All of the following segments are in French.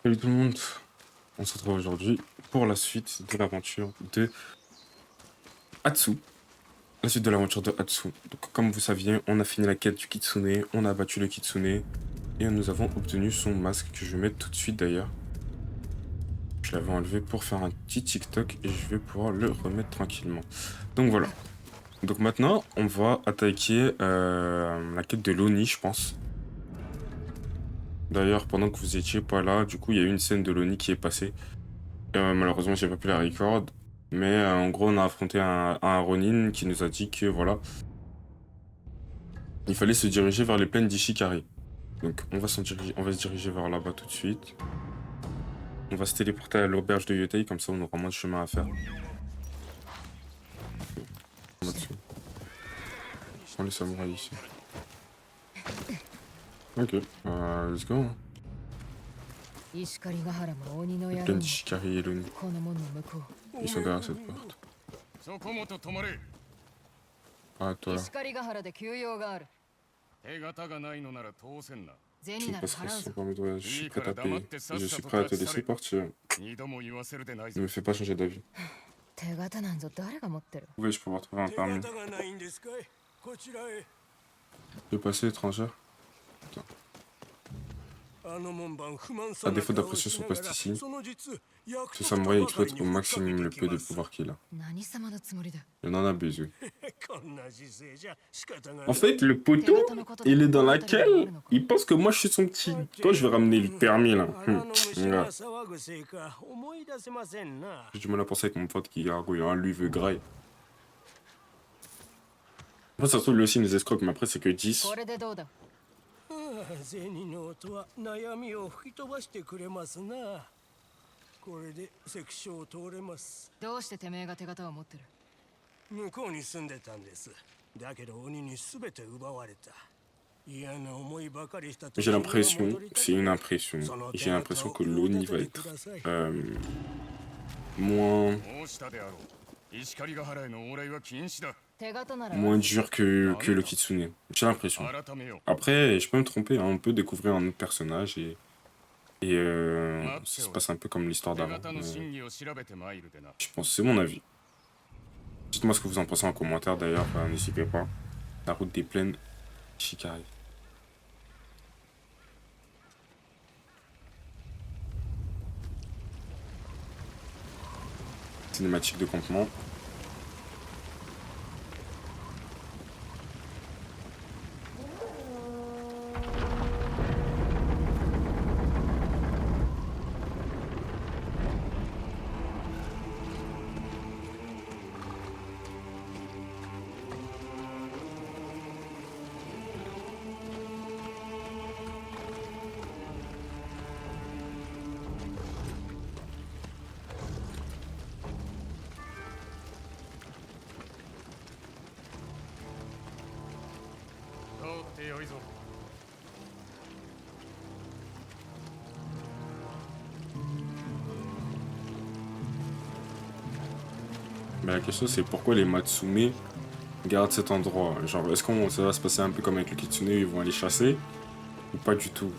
Salut tout le monde, on se retrouve aujourd'hui pour la suite de l'aventure de Hatsu. La suite de l'aventure de Hatsu. Donc, comme vous saviez, on a fini la quête du Kitsune, on a battu le Kitsune et nous avons obtenu son masque que je vais mettre tout de suite d'ailleurs. Je l'avais enlevé pour faire un petit TikTok et je vais pouvoir le remettre tranquillement. Donc voilà. Donc maintenant, on va attaquer la quête de l'Oni, je pense. D'ailleurs, pendant que vous étiez pas là, du coup, il y a eu une scène de l'Oni qui est passée. Malheureusement, j'ai pas pu la record. Mais en gros, on a affronté un Ronin qui nous a dit que voilà, il fallait se diriger vers les plaines d'Ishikari. Donc, on va se diriger vers là-bas tout de suite. On va se téléporter à l'auberge de Yotei, comme ça on aura moins de chemin à faire. On va dessus. On prend les samouraïs ici. Ok, let's go. Les plaines d'Ishikari et l'Oni. Ils sont derrière cette porte. Ah, toi là. Tu me passeras son permis de voyage. Je suis prêt à payer. Je suis prêt à te laisser partir. Ne me fais pas changer d'avis. Oui, je peux retrouver un permis. Je peux passer étrangère. Attends. À défaut d'apprécier son poste ici, ce samouraï exploite au maximum le peu de pouvoir qu'il a. Il en a besoin. En fait, le poteau, il est dans laquelle il pense que moi je suis son petit. Quand je vais ramener le permis là. Voilà. J'ai du mal à penser avec mon pote qui gargouille, hein, lui veut graille. Après, ça se trouve lui aussi il nous escroque, mais après c'est que 10. これで関所を通れます。どうしててめえが手形を持ってる？向こうに住んでたんです。だけど鬼に全て奪われた。嫌な思いばかりしたと。J'ai l'impression, c'est une impression, j'ai l'impression que l'Oni va être moins dur que le Kitsune. J'ai l'impression. Après, je peux me tromper, hein, on peut découvrir un autre personnage et ça se passe un peu comme l'histoire d'avant. Je pense, c'est mon avis. Dites-moi ce que vous en pensez en commentaire d'ailleurs, n'hésitez pas. La route des plaines, Shikari. Cinématique de campement. Mais la question c'est pourquoi les Matsume gardent cet endroit. Genre, est-ce que ça va se passer un peu comme avec le Kitsune, ils vont aller chasser ou pas du tout?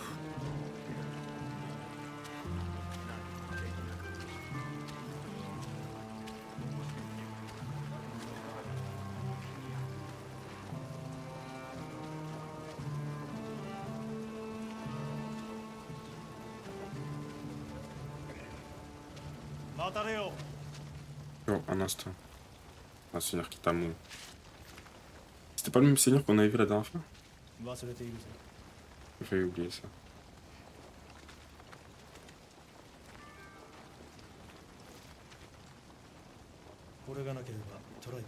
Oh, un instant. Un seigneur qui t'a mou. C'était pas le même seigneur qu'on avait vu la dernière fois? J'ai failli oublier ça.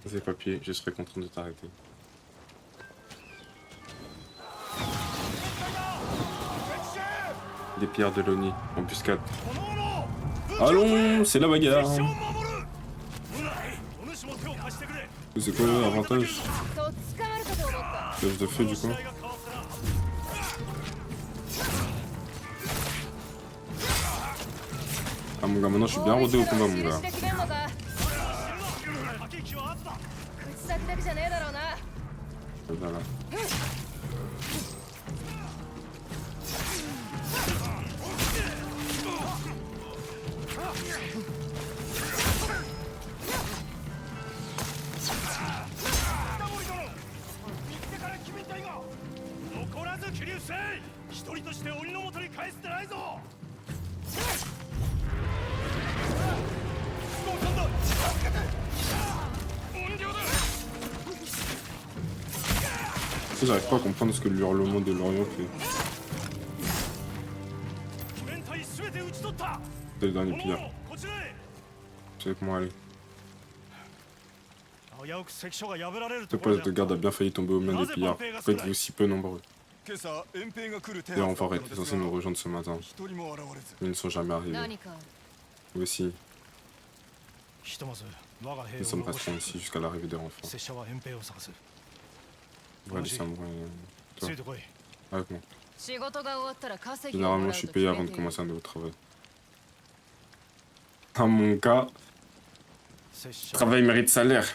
Ces papiers, je serais content de t'arrêter. Des pierres de l'Oni, embuscade. Allons, c'est la bagarre. C'est quoi l'avantage? Flèche de feu du coup. Ah mon gars, maintenant je suis bien rodé au combat mon gars. Voilà. J'arrive pas à comprendre ce que l'hurlement de l'Orient fait. C'est le dernier pillard. Je sais comment aller. Ce poste de garde a bien failli tomber aux mains des pillards. Pourquoi êtes-vous si peu nombreux? Des renforts étaient censés nous rejoindre ce matin. Ils ne sont jamais arrivés. Nous aussi, nous sommes restants ici jusqu'à l'arrivée des renforts. Ouais, les samouraïs. Toi, avec moi. Généralement, je suis payé avant de commencer un nouveau travail. Dans mon cas, travail mérite salaire.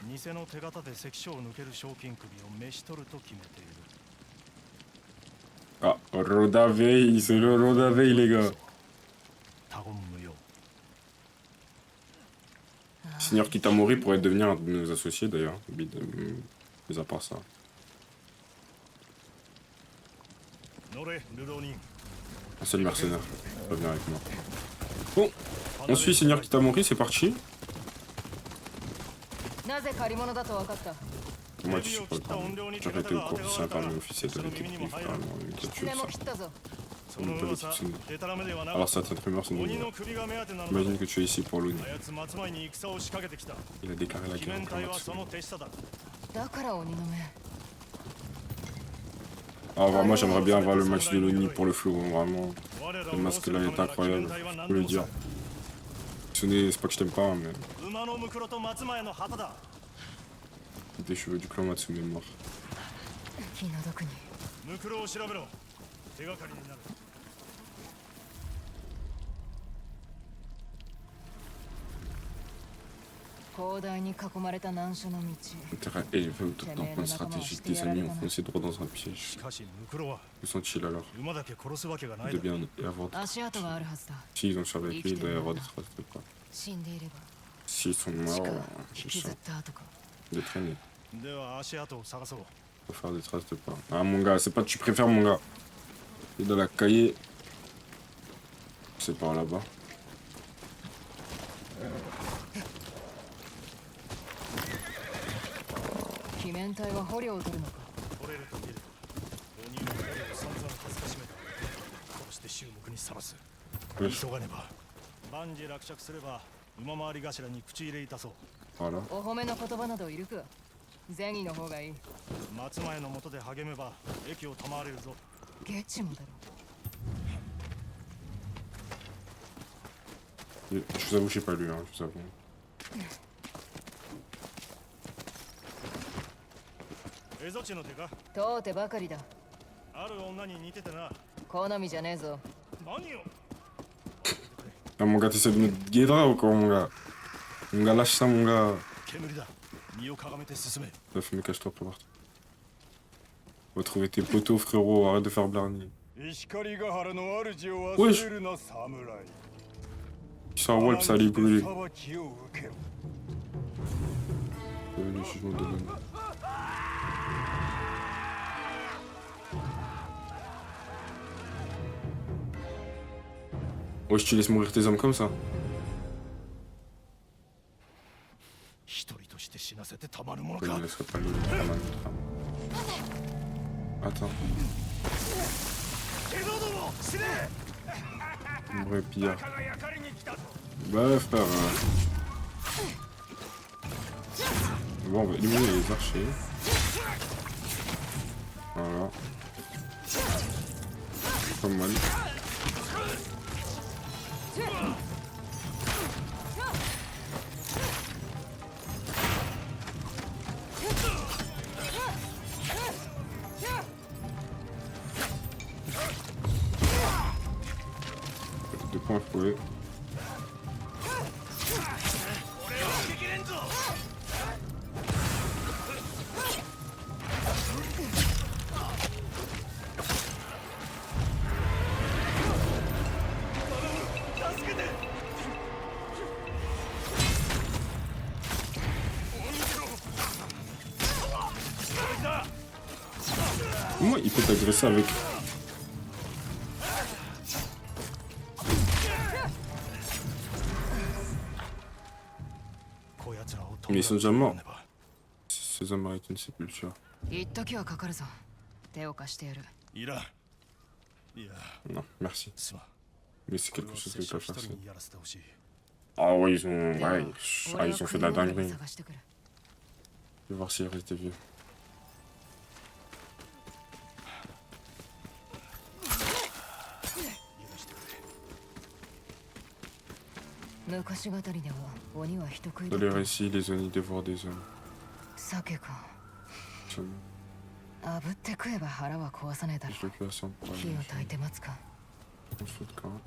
Ah, Rodaveil, c'est le Rodaveil, les gars. Seigneur Kitamori pourrait devenir un de nos associés d'ailleurs, mais à part ça. Un seul mercenaire, va venir avec moi. Bon, on suit Seigneur Kitamori, c'est parti. Moi, tu supportes pas. J'aurais été au cours, c'est un parmi officiel de l'équipe, littéralement, une capture ça. Alors certaines rumeurs sont nouvelles. Imagine que tu es ici pour l'ONU. Il a déclaré la guerre contre Matsui. Ah, vraiment, j'aimerais bien voir le match de l'ONU pour le flou, vraiment. Le masque là est incroyable, je peux le dire. C'est pas que je t'aime pas, mais... Des cheveux du clan Matsume mort. Intérêt élevé au top d'un point stratégique, des amis ont foncé droit dans un piège. Où sont-ils alors? Il doit bien y avoir d'autres. S'ils ont survécu, il doit y avoir des traces de pas. S'ils sont morts, c'est ça. De traîner. Faut faire des traces de pas. Ah mon gars, c'est pas tu préfères mon gars. C'est dans la cahier. C'est par là-bas. Voilà. Je vous avoue, je sais pas lu, hein, je vous avoue. Ah mon gars, t'essaies de me guédra ou quoi mon gars? Mon gars, lâche ça mon gars. La fumée, cache-toi, pas partout. Va trouver tes poteaux frérot, arrête de faire blarney. Wesh. Ça walp, ça allait brûler. Le jugement de l'homme. Wesh, tu laisses mourir tes hommes comme ça? Je ne laisserai pas le Attends. Vrai pire. Bah frère. Bon, on va éliminer les archers. Voilà. Pas mal. Deux points fouets. il peut t'agresser avec... Mais ils sont déjà morts. Ces hommes méritent une sépulture. Non, merci. Mais c'est quelque chose que je peux faire ça. Ah ouais, ils ont... Ouais, ils ont fait de la dinguerie. Je vais voir s'il reste des vieux. Dans les récits, les Oni dévorent des hommes. L'évacuation pour aller en feu de camp.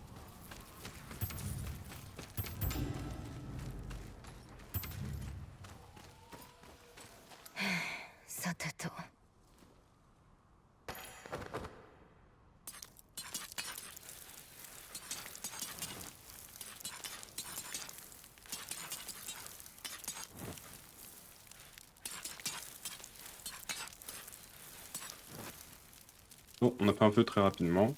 Bon, on a fait un peu très rapidement.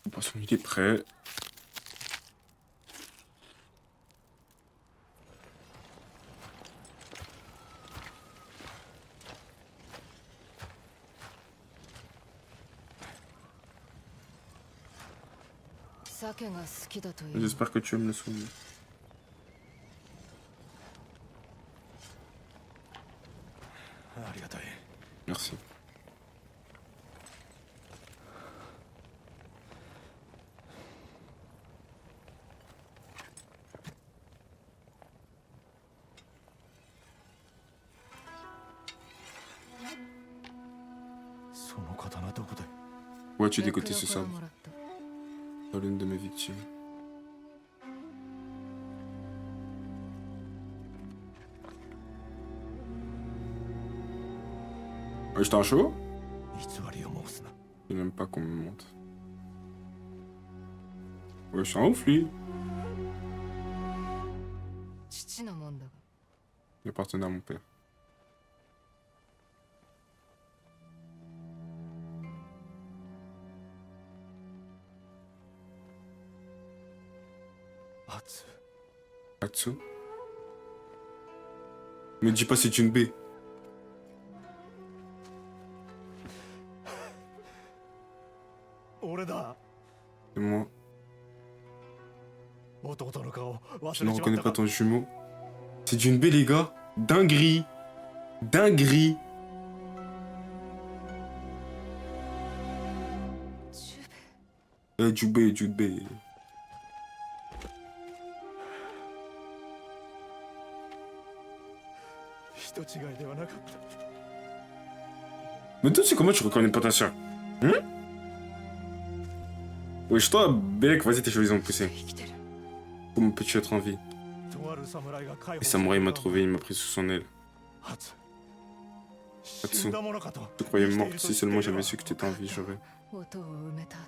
Le poisson, il est prêt. J'espère que tu aimes le souvenir. Merci. Où as-tu dégoté ce sabre? Dans l'une de mes victimes. Ouais, j'étais un chaud? Il n'aime pas qu'on me monte. Ouais, je suis un ouf, lui. Il appartenait à mon père. Atsu? Me dis pas c'est une baie. C'est moi. Je ne reconnais pas ton jumeau. C'est d'une baie, les gars. Dinguerie. Dinguerie. Jubei, Jubei. Mais toi, tu sais comment tu reconnais pas ta soeur? Wesh, toi, Belek, vas-y, tes cheveux, ils ont poussé. Comment peux-tu être en vie? Et Samouraï m'a trouvé, il m'a pris sous son aile. Atsu, tu croyais mort. Si seulement j'avais su que tu étais en vie, j'aurais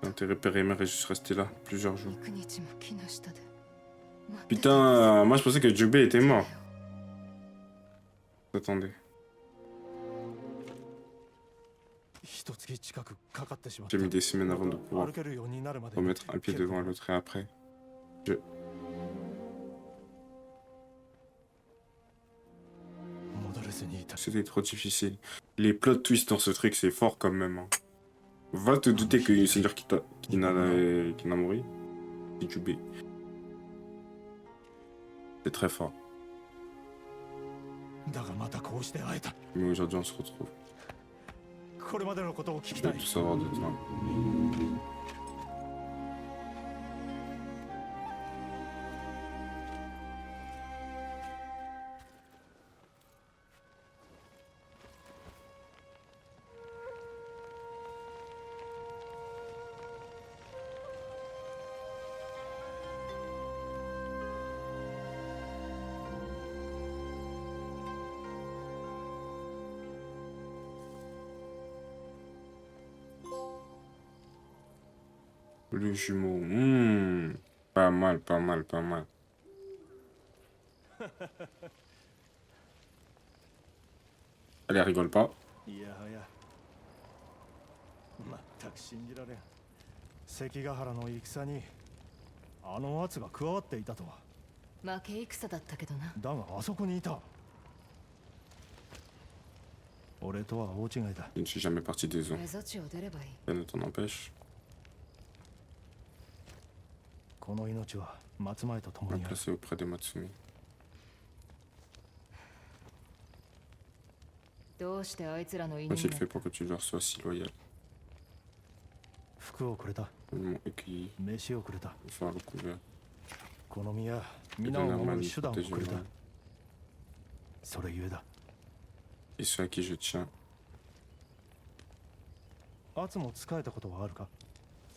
enterré père et mère et juste resté là plusieurs jours. Putain, moi je pensais que Jubei était mort. Attendez. J'ai mis des semaines avant de pouvoir remettre un pied devant l'autre et après. C'était trop difficile. Les plot twists dans ce truc, c'est fort quand même. Hein. Va te douter que c'est dire qui n'a mouru. C'est Jubei. C'est très fort. Mais aujourd'hui, on se retrouve. Je veux tout savoir de toi. Le jumeau. Pas mal, pas mal, pas mal. Allez, rigole pas. いやはやまったく信じられん。関ヶ原の戦にあの圧が加わっていたとは。負け戦だったけどな。だがあそこにいた。俺とは大違いだ。 Je ne suis jamais parti des eaux. 蝦夷地を出ればいい。 Rien ne t'en empêche. この命は松前と共 On に va ある。 placer auprès de Matsumi. どうしてあいつらの犬 Comment に il なっ fait pour que tu leur sois si loyal? 服をくれた。 Ils m'ont écueilli, 飯をくれた。 faire le couvert. この宮 Et 皆を donner un 守 mal る手段を protéger くれ le た。 mal. それゆえだ。 Et ceux à qui je tiens. 圧も使えたことはあるか。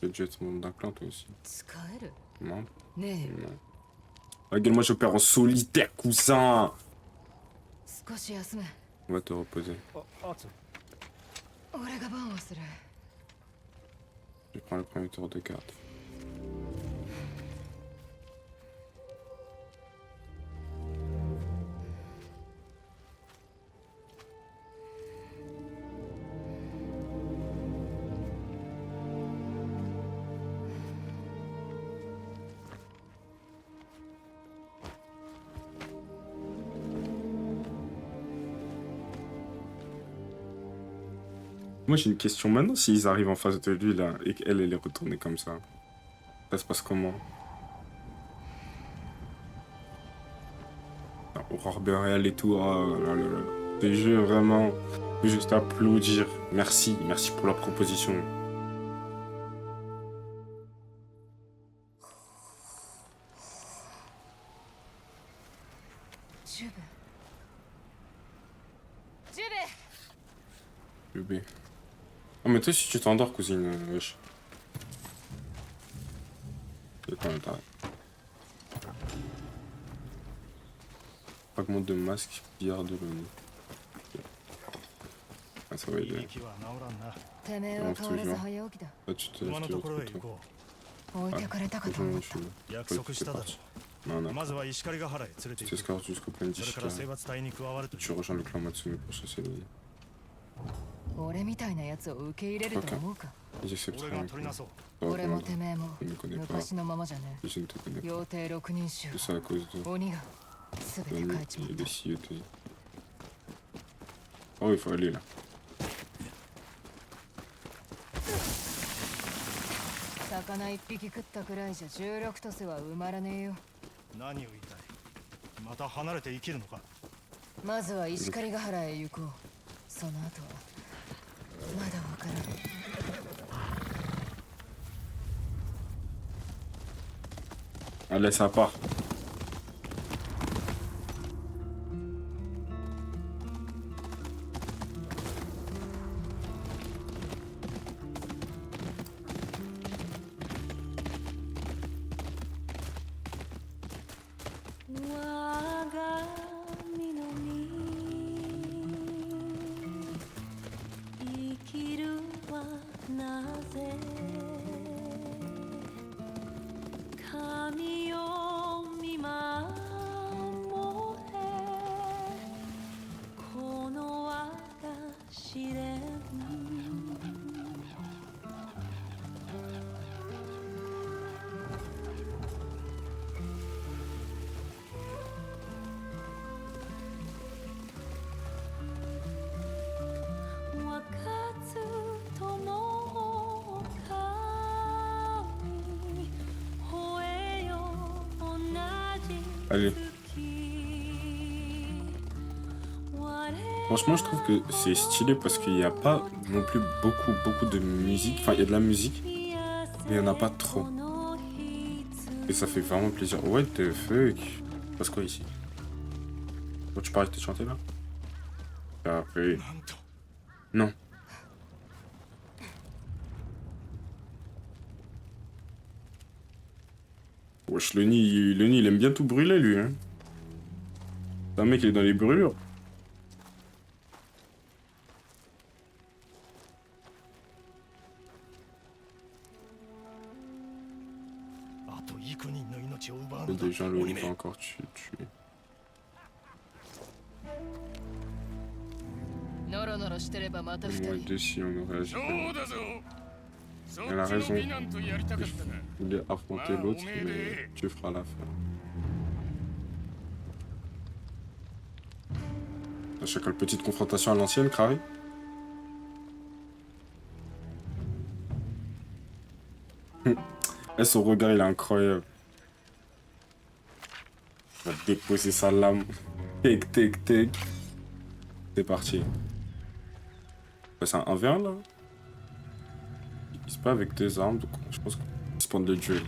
Tu as dû être membre d'un clan toi aussi. 使える Non? ねえ Non. Regarde-moi, je perds en solitaire, cousin! 少し休め。 On va te reposer. 圧。俺が番をする。 Je prends le premier tour de garde. Moi j'ai une question maintenant, s'ils arrivent en face de lui là et qu'elle elle est retournée comme ça se passe comment? Ah, Aurore Boréale et tout, oh là là là. Ces jeux vraiment, je peux juste applaudir. Merci, merci pour la proposition. ジュベ。ジュベ。 Bébé. Oh mais toi si tu t'endors cousine, wesh. C'est quand même taré. Fragment de masque, billard de l'ONU. Ah ça va い aider. い気は治らんな。てめえは変わらず早起きだ。 Là tu te 今の tu ところへ retrouves 行 toi. こ 置いてかれたかと Rejoins 思 le った chemin. う。約束しただろ Non, う。 non. まずは石狩ヶ原へ連れて Tu 行く。 escortes jusqu'au point それから征 d'Ishika. 伐隊に加わるとい Tu う。 rejoins le clan Matsumi pour chasser l'ONU. 俺みたいなやつを受け入れると思うか。 Ils accepteront 俺が avec 取り moi. なそう。 Ça 俺も reviendra. てめえも Je ne me connais pas. 昔のままじゃね Je ne te connais え。 pas. 妖帝六人衆 C'est ça à cause de 鬼が全て l'ONU 変えちまっ et た des sillottés. Oh, il faut aller là. 魚一匹食ったくらいじゃ16とせは埋まらねえよ。何を言いたい。また離れて生きるのか。まずは石狩ヶ原へ行こう。その後はまだわからん。 Allez, ça part. Allez. Franchement, je trouve que c'est stylé parce qu'il n'y a pas non plus beaucoup de musique. Enfin, il y a de la musique, mais il n'y en a pas trop. Et ça fait vraiment plaisir. What the fuck? Passe quoi ici? Oh, tu peux arrêter de chanter là? Parfait. なんと。 Non. Wesh, le nid, il aime bien tout brûler, lui. Hein. C'est un mec, il est dans les brûlures. と幾人の命を奪う Et のだ des gens le 鬼 ont め pas encore tué. ノロノロしてればまた On 二 aurait 人 deux si on aurait agi. そうだぞ。そっち Elle a の raison. 美男とやりたかったが。 Il voulait affronter l'autre, mais tu feras l'affaire. À chaque petite confrontation à l'ancienne, Kravi. Son regard, il est incroyable. Il va déposer sa lame. Tic, tic, tic. C'est parti. C'est un 1v1 là. Il se bat avec deux armes, donc je pense qu'il spawn de duel.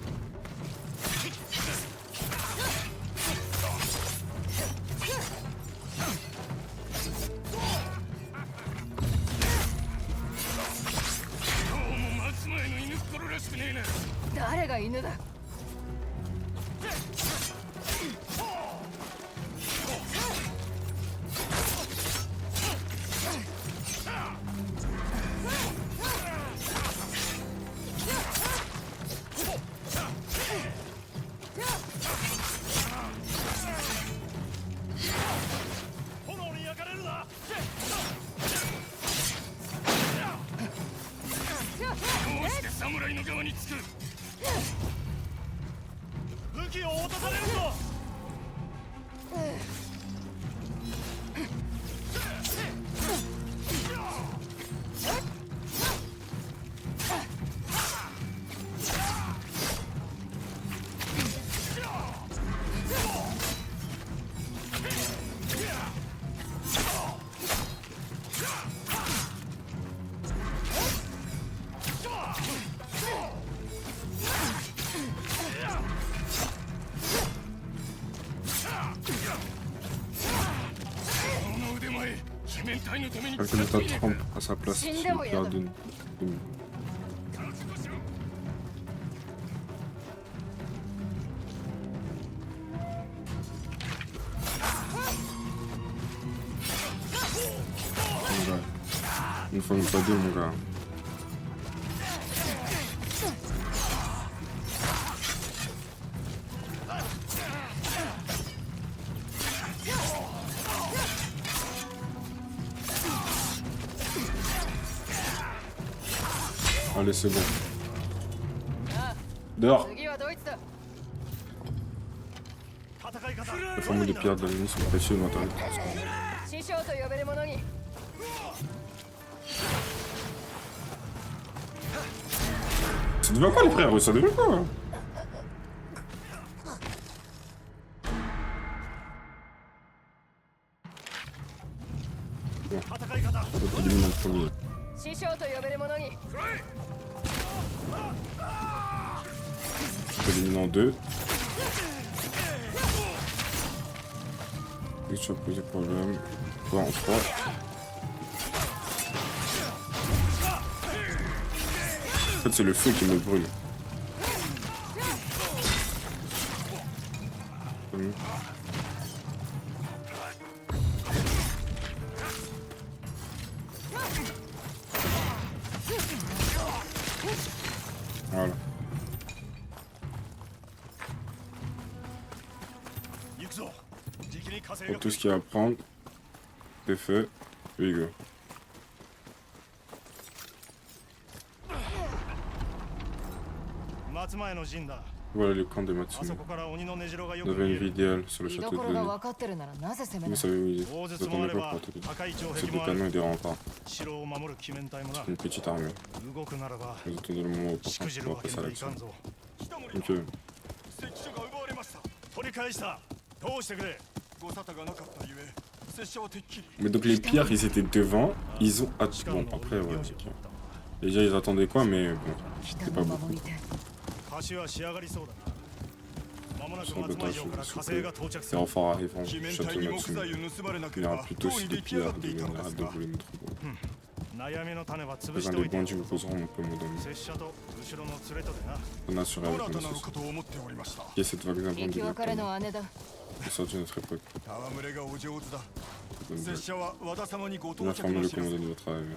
誰が犬だ。炎に焼かれるな。どうして侍の側につく。武器を落とされるぞ。Quelqu'un d'autre trempe à sa place. C'est une pierre d'une. Une fois, pas deux, mon gars. Allez, c'est bon. Dehors. 次はドイツだ。 戦い方。 La formule des pirates de la nuit sont précieux au matériel. 師匠と呼べる者に。 Ça devient quoi les frères? Ça devient quoi? Bon, on va éliminer le premier. 師匠と呼べる者に。 On peut éliminer en deux. Et tu vas poser problème. Toi en 3. En fait, c'est le feu qui me brûle. Voilà. Donc tout ce qu'il y a à prendre, c'est fait. Here you go. Voilà le camp de Matsumi. On avait une vie idéale sur le 居 château 所 de が Denis. 分かってるならなぜ攻め Vous ない。 savez où il est. Vous attendez pas pour attaquer. C'est des canons et des remparts. Une petite armée. Vous attendez le moment opportun pour passer à l'action. Donc, 取り返したどうしてくれご沙汰がなかったゆえ拙者はてっきり mais donc les pierres, ils étaient devant. Ils ont. Bon, après, ouais. Ok. Déjà, ils attendaient quoi, mais bon. 北の守り手。 橋は仕上がりそうだな間もなく Sans 松前 dotage, 城から sous 火 peu. 星が到着す Les る renforts arrivant. 鬼面 Château 隊に木材 Matsumi. を盗まれなけ Il れ y ば aura plutôt どう aussi に des 出来上が pillards って de いたのです arrête de が voler notre gros. 悩みの種は潰 Les して uns お des いて bandits vous poseront mon peu mon dame. 拙者と後ろの連れとでな On assurait ど avec なた nos なの sauces. かと思っておりました Qui est cette vague d'un 敵 bandit は彼 de の姉だ。 C'est sorti de notre époque. 戯れがお上手だ Bonne 拙 blague. 者は和田様にご On 到 a 着 formé の le 知らせ commandant de votre arrivée.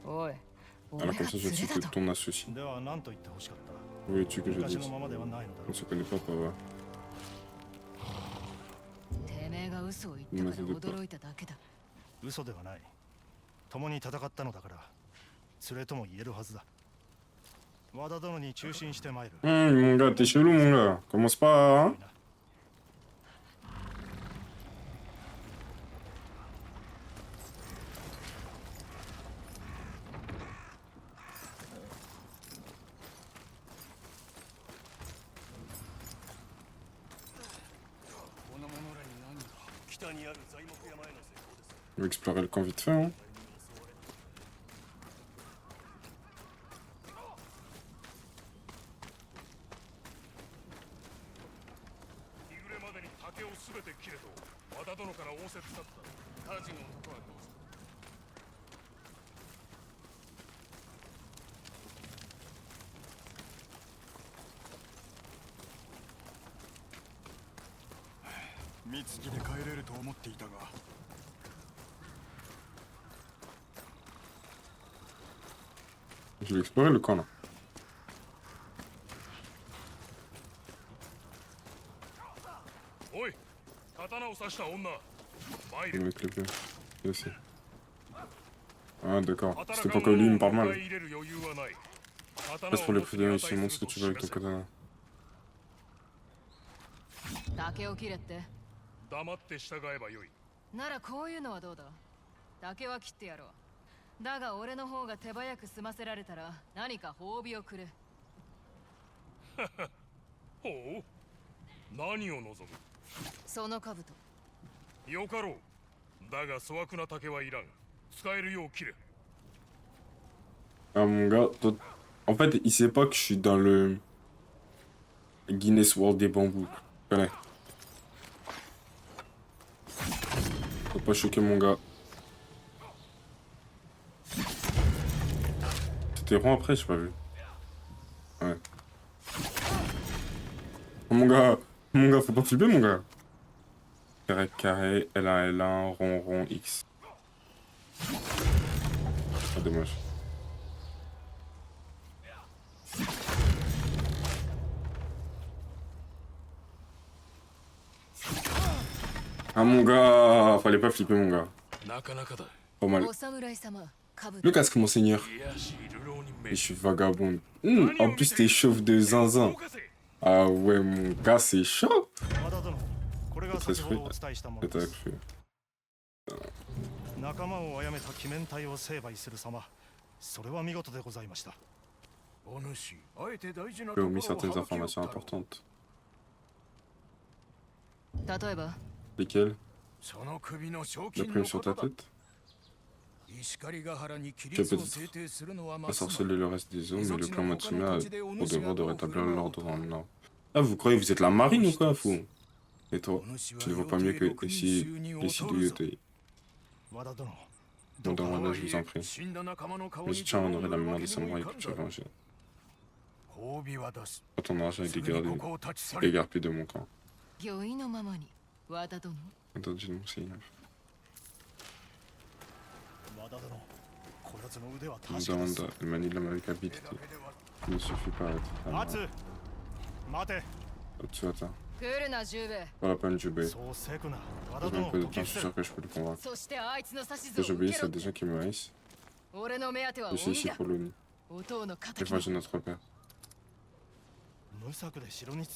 おい、俺 Alors が comme ça, je 連れ suis だ que と。 ton associé. では何と言ってほしかっ Veux-tu que je 昔 dise? のままではないのだ On ne se connaît pas, Pava. てめえが嘘を言ったから驚いただけだ。嘘ではない。共に戦ったのだから連れとも言えるはずだ。和田殿に中心して参る。 Mon gars, t'es chelou, mon gars. Commence pas, hein? この者らに何か。北にある材木山への成功です。 On va explorer le camp vite fait, hein? 日暮れまでに竹をすべて切れと和田殿から仰せつかった。火事の男はどうした。三月で帰れると思っていたが。 Je vais explorer le camp, là. おい、刀を刺した女。 Je vais mettre le pied. Et aussi. Ah, d'accord. C'était pour que lui me parle mal. Passe pour les prix de ici, montre ce que tu veux avec ton katana. 竹を切れって。黙って従えばよい。ならこういうのはどうだ。竹は切ってやろう。だが俺の方が手早く済ませられたら何か褒美をくれ。ほう。何を望む。その兜。よかろう。だが粗悪な竹はいらん。使えるよう切れ。 Ah, mon gars, toi... En fait, il sait pas que je suis dans le Guinness World des bambous. Tu connais. Faut pas choquer mon gars. C'était rond après, j'ai pas vu. Ouais. Oh, mon gars, faut pas flipper, mon gars. Carré, carré, L1, L1, rond, rond, X. Ah, dommage. Ah, mon gars, fallait pas flipper, mon gars. Pas mal. Le casque, monseigneur. Et je suis vagabond. En plus, t'es chauve de zinzin. Ah ouais, mon gars, c'est chaud. Ça se fait. C'est avec feu. 仲間を殺めた鬼面体を成敗する様、それは見事でございました。 J'ai omis certaines informations importantes. 例えば Lesquelles? La prime sur ta tête? Tu as peut-être ensorcelé le reste des eaux, mais le clan Matsume a pour devoir de rétablir l'ordre en nord. Ah, vous croyez que vous êtes la marine ou quoi, fou? Et toi, tu ne vois pas mieux que ici, les Yotei. Non, dans là, je vous en prie. Mais je tiens à honorer la mémoire des samouraïs que tu as vengés. Quand ton argent est dégardé, égarpé de mon camp. Entendu, mon seigneur. Wanda, elle manie de l'homme avec habileté. Il ne suffit pas d'être Atsu, attends. Pas la peine, Jubei. J'ai un peu de temps, je suis sûr que je peux le convaincre. Que j'obéisse à des gens qui me haïssent. Je suis ici pour l'ONU. Et venger notre père.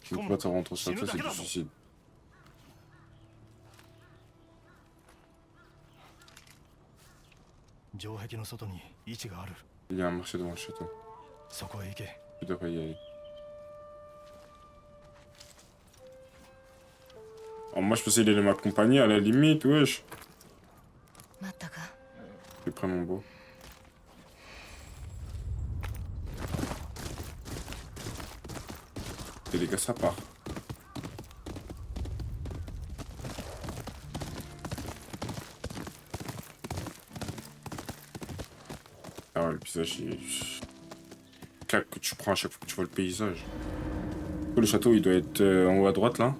Tu ne peux pas te rendre sur toi, c'est du suicide. Il y a un marché devant le château. Tu devrais y aller. Alors moi je pensais qu'il allait m'accompagner à la limite, wesh. J'ai pris mon beau. Et les gars, ça part. Ah ouais, le paysage, il est... Claque que tu prends à chaque fois que tu vois le paysage. Le château, il doit être en haut à droite, là.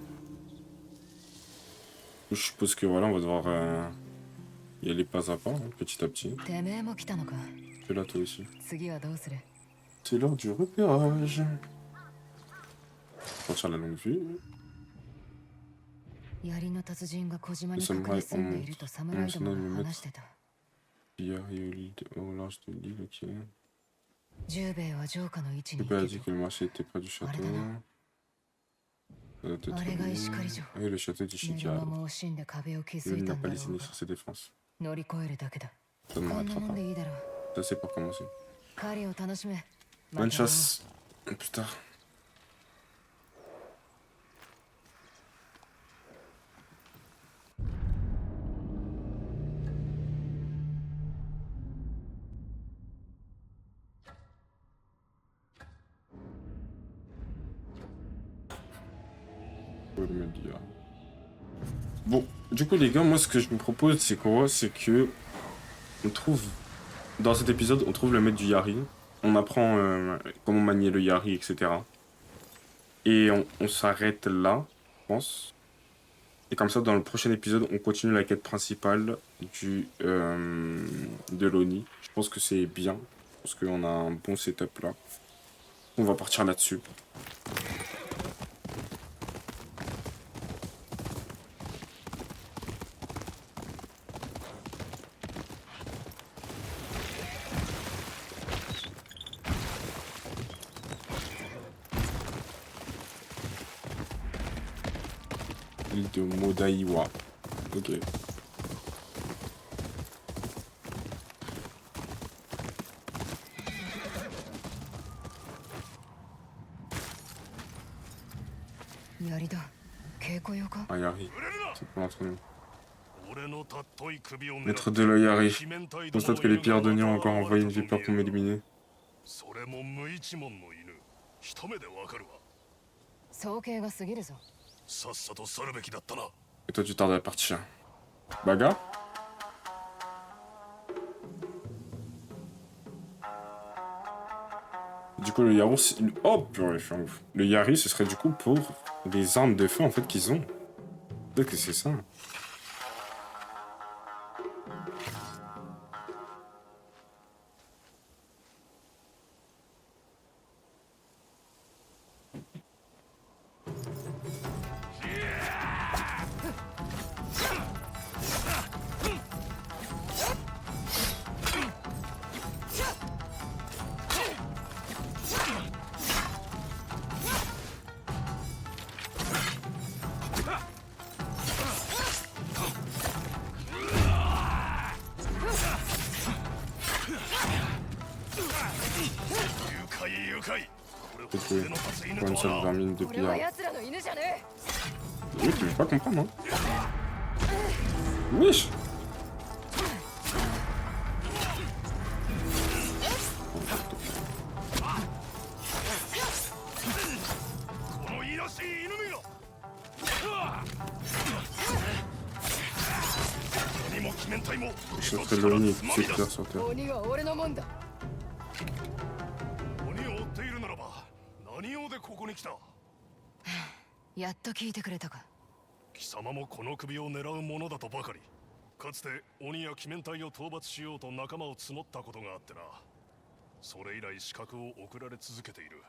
Je suppose que voilà, on va devoir y aller pas à pas, hein, petit à petit. Tu es là, toi aussi. C'est l'heure du repérage. sortir la longue vue. 槍の達人が小島に Ça 隠 me れ住んでいると侍どもが話してた。 Hier et au large de l'île, ok. 十兵衛は城下の位置 Le に père a 行け dit と que le marché était près du château. Ça doit être lié. Ah oui, le château du 寝る間 Shikar. も惜しんで壁を築 Il いた n'a ん pas だろ lésiné うが sur ses défenses. 乗り越えるだけだ。 Ça ne こんな m'arrêtera もん pas. でいいだろう。 Ça, c'est pour commencer. 狩りを楽しめ。 Bonne chasse. À plus tard. Bon, du coup les gars, moi ce que je me propose c'est quoi? C'est que on trouve dans cet épisode, on trouve le maître du Yari, on apprend comment manier le Yari, etc. Et on s'arrête là, je pense. Et comme ça, dans le prochain épisode, on continue la quête principale de l'Oni. Je pense que c'est bien, parce qu'on a un bon setup là. On va partir là-dessus. L'île de Modaiwa. Ok. Ah, Yari. C'est pour l'entraînement. Maître de la Yari. Constate que les pierres de Nia ont encore envoyé une vipère pour m'éliminer. Et toi tu tardes à partir. Baga? Du coup le Yari... Oh purée, je suis un ouf. Le Yari ce serait du coup pour les armes de feu en fait qu'ils ont. Peut-être que c'est ça. Pour une seule vermine de pierre. Oui, tu veux pas comprendre, hein? Wesh! Je serais l'Oni qui fait clair sur terre. やっと聞いてくれたか。貴様もこの首を狙うものだとばかり。かつて鬼や鬼面隊を討伐しようと仲間を募ったことがあってな。それ以来資格を送られ続けている。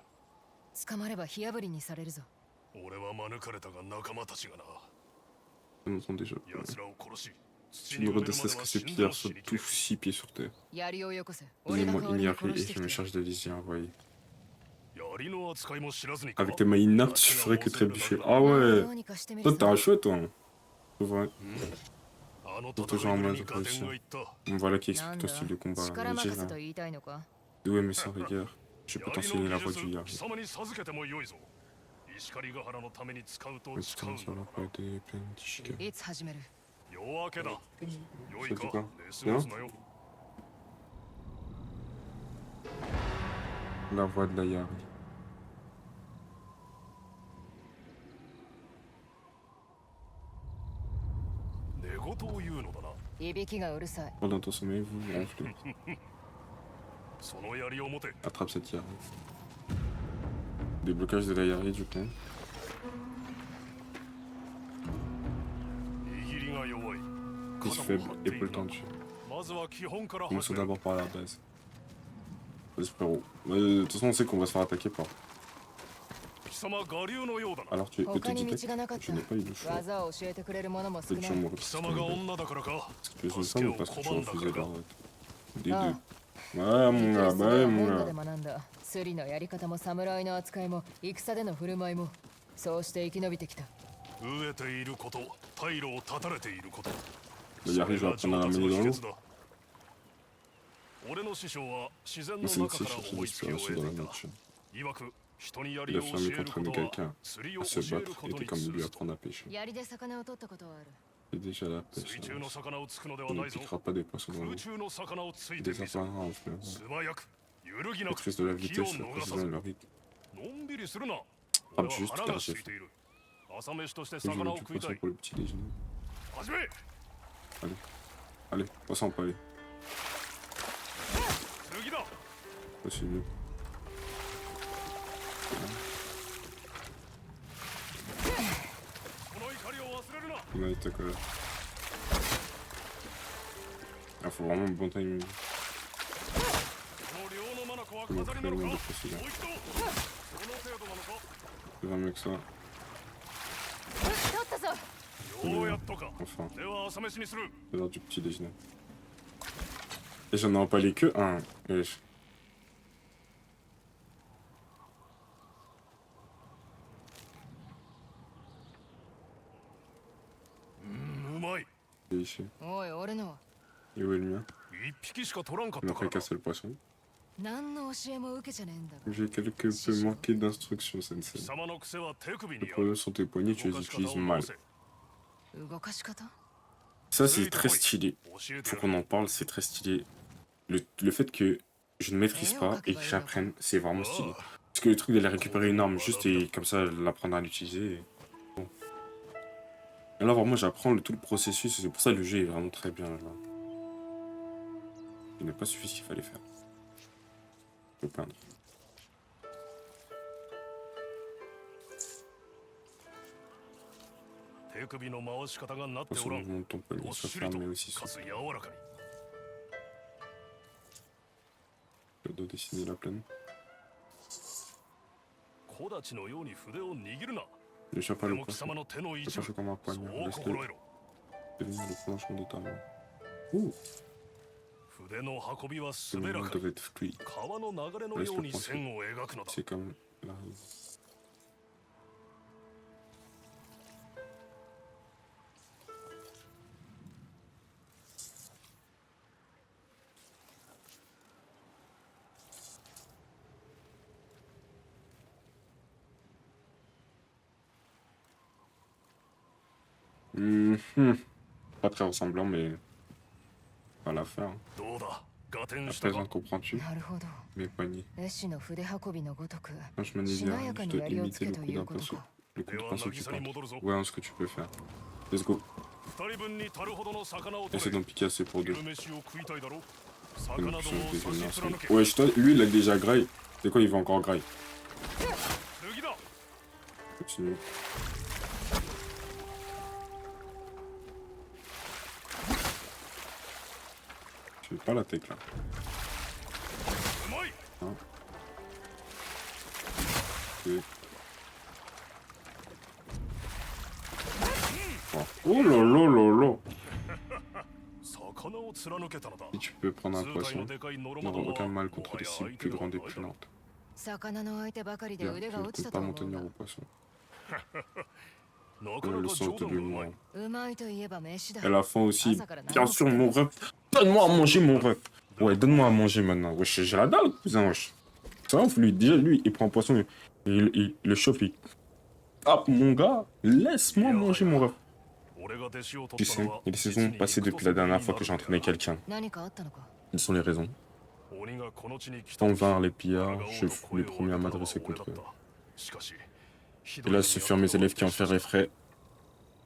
捕まれば火あぶりにされるぞ。俺は免れたが仲間たちがな。Nous déjà. 奴らを殺し、土 Je に me 埋めるまで redresse à ce は que 死 ces んで pierres も死 soient にきれ tous 6 pieds sur terre. 槍をよこせ。俺 Donnez-moi が代わ une りに Yari 殺 et して je き me た。 charge de les y envoyer. 槍の扱いも知らずにか。 Avec tes mains inaptes, je ferais que trébucher. Ah ouais! どうにかしてみ Toi るぞ。 t'es un chouette, toi! C'est vrai. あの toujours en 戦いぶ mode りに加点がいった。 Bon, voilà qui なん explique だ ton style de combat 力 léger 任せ là. と言いたいのか。 Doué mais sans rigueur. Je peux t'enseigner la voie du 槍の Yari. 技術貴様に授けてもよいぞ。石狩ヶ原のために使うと使うんだ Ça va pas aider plein de Shika. いつ始める。夜明けだ。良い Ça dit か quoi 寝過ごすなよ。 La voie de la Yari. 寝言を言うのだな。いびきがうるさい。 Pendant ton sommeil, vous ronflez. その槍を持て。 Attrape cette Yari. Déblocage de la Yari du coup. 握りが弱い。 Pouce faible, épaule tendue. まずは基本から始 Commençons める。 d'abord par la base. Vas-y frérot. De toute façon on sait qu'on va se faire attaquer par. 貴 Alors tu es 他に autodidacte? 道がなかっ Je た n'ai pas eu le choix. 技を教えてくれる者も少 Peut-être な que い moi, 貴様が女だからか Est-ce que tu es une femme ou parce que tu refusais leur Des Ah. deux. Ouais, イギ mon リ gars, スで bah は ouais, 本 mon 土で gars. 学んだスリのやり方も侍の扱いも戦での振る舞いもそうして生き延びてきた飢えていること退路を断たれていること Il arrive, je vais apprendre à ramener dans l'eau. 俺の師匠は自然 Moi, の c'est une 中から chercher 思いつきを l'inspiration 得 dans て la いた nature. 曰く人にや Il り a を fermé 教える contre こと nous は quelqu'un 釣りを à 教 se える battre こ et と était に comme す lui る à と apprendre à pêcher. 槍で魚を取ったことはある C'est déjà la pêche. 水中の魚をつくのでは On な ne いぞ piquera pas des poissons dans 空 l'eau. 中の魚をつい Il て les みせ apprendra en flamme. 素早く揺るぎなく Maîtrise de la 気を vitesse, la 逃さ précision ず et le rythme. のんびりするな Frappe 俺は juste 腹 car が j'ai 空いて faim. いる朝飯として Et je 魚 veux を du 食いた poisson い pour le petit déjeuner. 始め Allez, poisson empalé. 次だ Continue. この怒りを忘れるな On a été quoi là? Ah, faut vraiment le bon timing. この両の眼は Il m'a 飾り pris な le のか monde も de う précision. 一度その程度なのか C'est vraiment mieux que ça. 取ったぞようやっとか Enfin, では朝飯にする c'est l'heure du petit déjeuner. Et j'en ai empalé que un. Wesh. うまい Il est ici. おい俺のは Et où est le mien? 一匹しか取らんかっ Il た m'a から fait な casser le poisson. 何の教えも受けじゃねえんだが J'ai quelque peu manqué d'instructions, 貴 Sensei. 様の癖は手首 Les にある problèmes sont tes poignets, tu 動 les かし方 utilises を mal. 直せ 動かし方 Ça, c'est très stylé. 教えて Faut や qu'on る en parle, c'est très stylé. Le fait que je ne maîtrise pas et que j'apprenne, c'est vraiment stylé. Parce que le truc d'aller récupérer une arme juste et comme ça l'apprendre à l'utiliser. Bon. Et là, vraiment, j'apprends tout le processus. C'est pour ça que le jeu est vraiment très bien. Là. Il n'a pas suffi ce qu'il fallait faire. Je peux peindre. 手首の回し方がなってお Quand ら on ん monte ton poignet どっ soit しりと fermé aussi か sur つ柔らかに le dos dessiner la plaine. 小太刀のように筆を握るな Ne cherche で pas le も貴 poisson. 様の手の Ne 一 cherche 部 comme un そ poignard. う Laisse-le 心得ろ devenir le prolongement de ta main. Ouh, 筆の運びは le 滑ら mouvement か doit être fluide. 川の流れのように線を描くのだ C'est comme la rive. Pas très ressemblant, mais à la fin. どうだ合点 À した présent, か comprends-tu なるほど mes poignets? 絵師の筆運びのごとく Quand je manie し les な armes, やか je に dois 槍をつ imiter け le と coup いう d'un こと pinceau. か Le coup de では pinceau que tu 渚に portes. 戻るぞ Ouais, ce que tu peux faire. Let's go. 二人分に足るほどの魚を Essaie 取れ d'en piquer assez pour deux. 昼飯を食いたいだろ Et 魚 donc, ど je もを vais déjeuner 差し ensemble. 貫け Ouais, lui, il a déjà graille. C'est quoi, il va encore graille? 次だ Continue. Je fais pas la tête là. うまい Et- Oh là là là là! 魚を貫けたのだ Si tu peux prendre un 数体 poisson, のでかいノロ n'aura マド aucun は mal も contre は les や cibles 相手 plus では grandes な et い plus だろ lentes. 魚の相手ばかりで Bien, 腕 je が ne 落ちた compte と pas 思う m'en んだ tenir au poisson. なか Le なか sens 冗 de 談がうま l'humour. いう まいといえば飯だ Et la fin aussi. Ah, ça, Bien sûr, mon ref. Donne-moi à manger, mon ref. Ouais, donne-moi à manger maintenant. Wesh, j'ai la dalle, cousin, wesh. C'est ouf, lui. Déjà, lui, il prend un poisson, il le chauffe, il. Ah, mon gars, laisse-moi manger, mon ref. 俺が弟子を Tu 取った sais, のは il y a des saisons passées depuis la dernière fois que j'ai entraîné quelqu'un. 何かあったのか Quelles sont les raisons? 鬼がこの地に来た Quand 時 vinrent les pillards, 我が王 je の fus 声 le を premier à 上げたのは m'adresser 俺 contre だ eux. ったしかし Et là, ce furent mes élèves qui en firent effraie.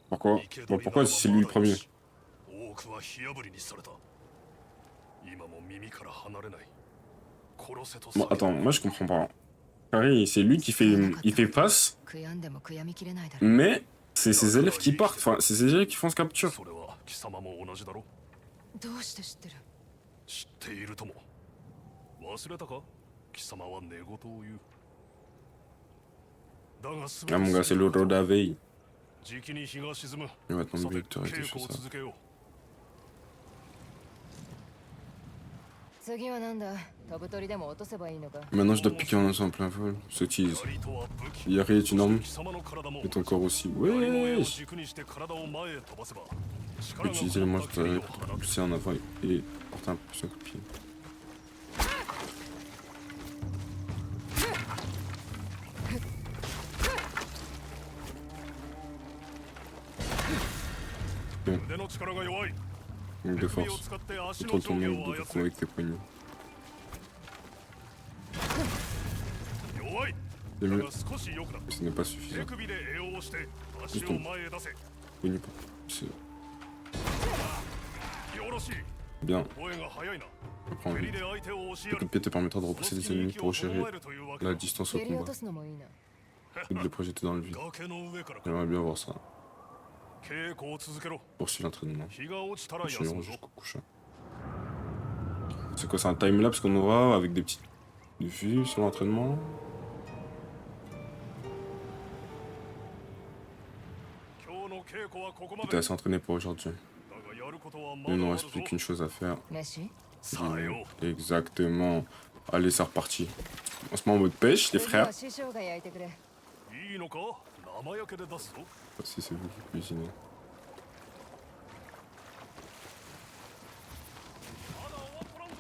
Pourquoi? Bon, pourquoi si c'est lui le premier? 多くは火破りにされた今も耳から離れない殺せと Bon, attends, moi je comprends pas. Pareil, c'est lui qui fait, il fait face, 悔やんでも悔やみきれないだろ mais c'est ses élèves qui partent. Enfin, c'est ses élèves qui font ce capture. それは貴様も同じだろどうして知ってる知っているとも忘れたか貴様は寝言を言う Ah mon gars, c'est le road à veille. じきに日が沈む。 Il va tomber さて、 victoire et 稽 tout 古を ça. 続けよう。次はなんだ飛ぶ鳥でも落とせばいいのか Maintenant, je dois piquer en en plein vol. Sottise. 槍とは武器。 Yari est une arme. 貴様の体も Et ton corps aussi. 槍の柄を Wesh. 軸にして体を前へ飛ばせば。力が Utiliser les こもっ manches た de 剣 l'arrêt を pour 放つ。 pousser en avant et porter un peu sur le coup de pied. Ok. 腕の力が弱い。 Manque de 首を force. 使って足の Contrôle 上 ton 下 move を de 操 coup れ。 avec tes poignets. 弱い。 C'est だ mieux. が少し良くなった Ce n'est pas 手 suffisant. 首で栄養をして足を前へ出せ。 Poignet pour pousser. よろしい。 Bien. 声が早いな。 Après, 蹴 envie. りで相手を押し Le や coup る de。pied te permettra de repousser des ennemis pour gérer えるというわけ la だ。 distance au 蹴り落 combat. とすのもいいな Et de les projeter dans le vide. 崖の上からか。 J'aimerais bien voir ça. 稽古を続けろ。 Poursuivre l'entraînement. 日が落ちたら休 Continuerons むぞ。 jusqu'au coucher. C'est quoi, c'est un timelapse qu'on aura avec des petites vues sur l'entraînement? 今日の稽古はここま T'es で。 assez entraîné pour aujourd'hui. だがやることはま Il だ ne あ nous るぞ reste plus qu'une chose à faire. 飯 さよう。 Exactement. Allez, c'est reparti. On se met en mode pêche, les 次 frères. は師匠が焼いてくれいいのか生焼けで出すぞ。 Si c'est vous qui cuisinez. まだ終わっとらんぞ。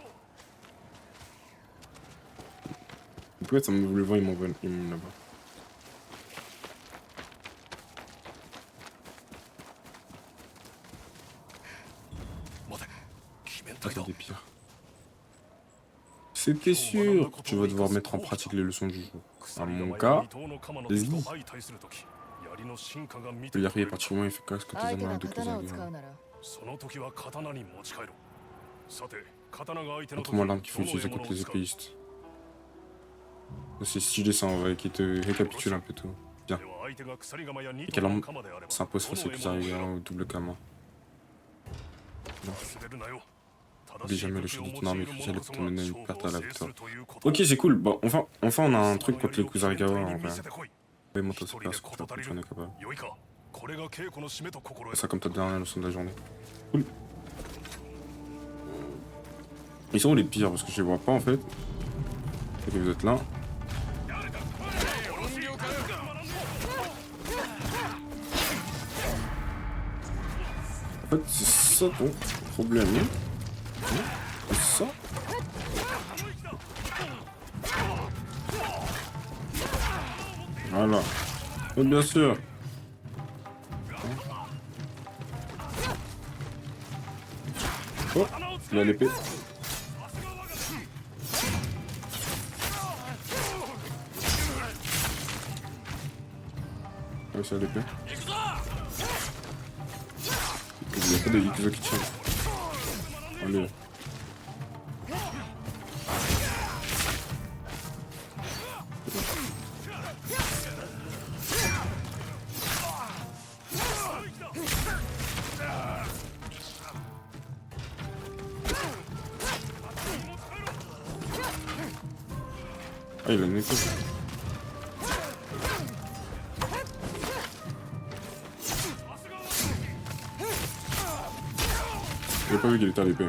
Peut-être ça me le vent, il m'envole là-bas. 待て。決めん Ah, たいだ c'est。des pires. C'était sûr. Tu vas devoir mettre en pratique les leçons du jour. À mon cas, vas-y. Le Yari est particulièrement efficace quand tes 相手 amis が ont de 刀を使 Kusage. うならその時は刀に持ち帰ろう。さて、刀が相手の時 Montre-moi l'arme qu'il faut utiliser contre les épéistes. C'est stylé ça en vrai, qui te récapitule un peu tout. Bien. では相手が鎖鎌や二 Et 刀 quelle の arme 鎌であれば s'impose face au Kusariga au double Kama? 忘れるなよ。 N'oublie jamais le chef de ton armée cruciale pour te mener à une perte à la victoire. Ok, c'est cool. Bon, enfin on a un truc contre les Kusarigawa en vrai. Oui, montre à ce que tu vas en es capable. よいか。これが稽古の締めと心 Fais 得 ça comme ta dernière leçon de la journée. Cool. Ils sont où les pires? Parce que je les vois pas en fait. Ok, vous êtes là. En fait, c'est ça ton problème. Hein? C'est ça? Voilà. Oh, bien sûr. Oh, il a l'épée. Ah oui, c'est l'épée. Il n'y a pas de Ikuzo qui tient. Allez. Ah, il a une épée. J'ai pas vu qu'il était à l'épée.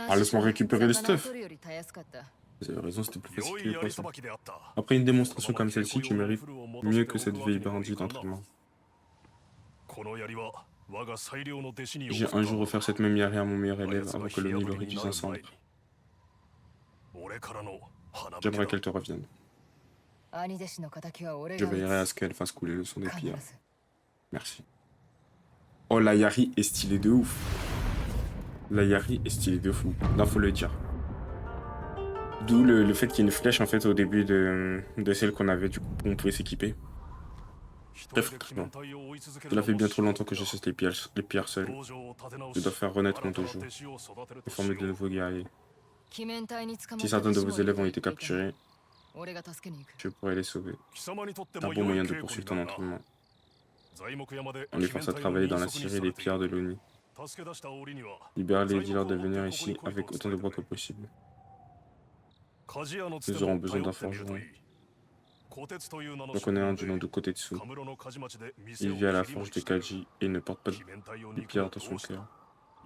Ah, laisse-moi récupérer les stuff. Vous avez raison, c'était plus facile que les poissons. Après une démonstration comme celle-ci, tu mérites mieux que cette vieille bandite d'entraînement. J'ai un jour offert cette même Yari à mon meilleur élève avant que le Nil le réduise en cendres. J'aimerais qu'elle te revienne. Je veillerai à ce qu'elle fasse couler le sang des pillards. Merci. Oh, la Yari est stylée de ouf. La Yari est stylée de fou. Non, faut le dire. D'où le fait qu'il y ait une flèche en fait au début de celle qu'on avait, du coup, on pouvait s'équiper. Bref, bon. Cela fait bien trop longtemps que je cesse les pierres seules. Je dois faire renaître mon dojo et former de nouveaux guerriers. Si certains de vos élèves ont été capturés, 俺が助けに行く。 Je pourrais les sauver. 貴様にとって C'est un も bon 良い moyen 稽 de 古に poursuivre な ton るな。 entraînement. 材木山で On les force à travailler dans la scierie des pierres de l'ONI. 助け出した折には Libère les dealers de venir ici avec autant de bois que possible. 鍛冶屋の Nous つて aurons も besoin 頼 d'un ってみるとい forgeron. い。虎鉄という名の J'en connais un du nom de Kotetsu. カムロの鍛冶町で店 Il を vit à la 切り盛 forge り des している Kaji et ne porte pas 鬼面隊を de 憎 pierre む dans ど son うした cœur.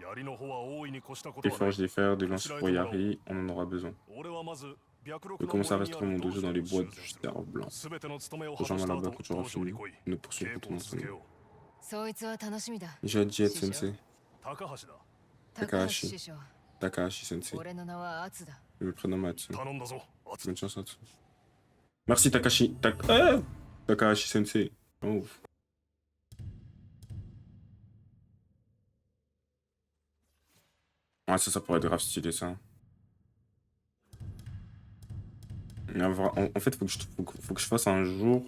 槍の方は大いに越したこと Les はない forges des fers, des lances pour Yari, on en aura besoin. 俺はまず白鹿 Je の commence à 森にあ restaurer る mon 道 dojo 場 dans を les bois 修 du して cerf blanc. 全ての務めを果た Rejoins した là-bas 後 quand tu auras 道場に fini. 来い Nous poursuivons 稽 pour 古 ton を続け enseignement. よう そいつは楽しみだ。 J'ai Jet Sensei. 高橋だ Takahashi. 師匠。 Takahashi Sensei. 俺の名はアツだ。 Je me prénomme Atsu. 頼んだぞ熱 Bonne chance Atsu. Merci Takashi. Takahashi Sensei. Oh. Ouais, ça pourrait être grave stylé ça. En fait, faut que je fasse un jour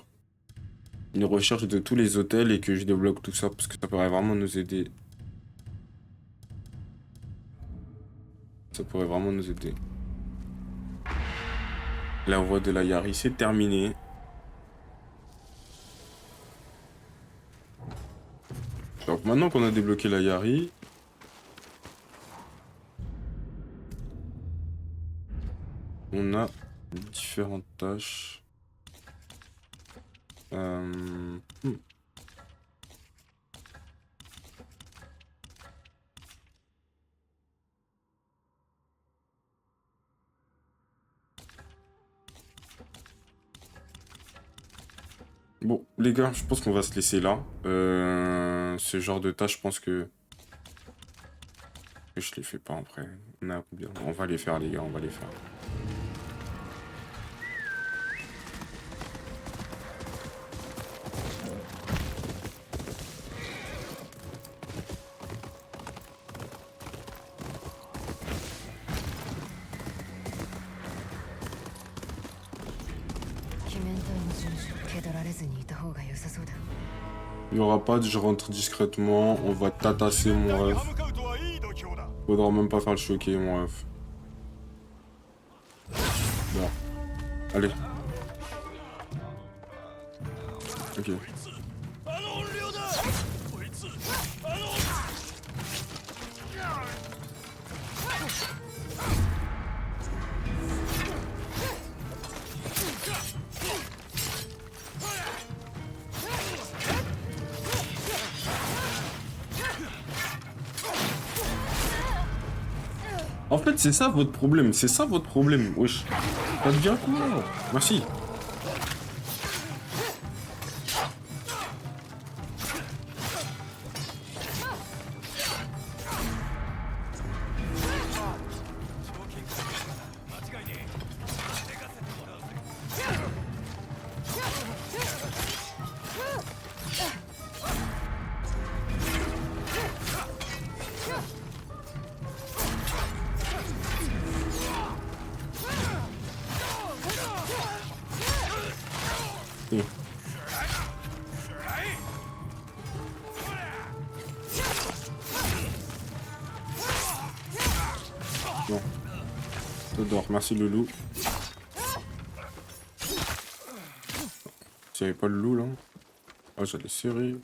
une recherche de tous les hôtels et que je débloque tout ça parce que ça pourrait vraiment nous aider. Ça pourrait vraiment nous aider. La voie de la Yari, c'est terminé. Donc maintenant qu'on a débloqué la Yari, on a différentes tâches. Bon, les gars, je pense qu'on va se laisser là. Ce genre de tâches, je pense que je les fais pas après. On a combien? On va les faire, les gars, on va les faire. Il y aura pas de je rentre discrètement, on va tatasser mon ref. Faudra même pas faire le choquer mon ref. Bon. Allez. Ok. En fait, c'est ça votre problème, c'est ça votre problème, wesh. Ça devient quoi? Merci. Bon. J'adore, merci le loup. S'il n'y avait pas le loup là. Ah, j'allais serrer.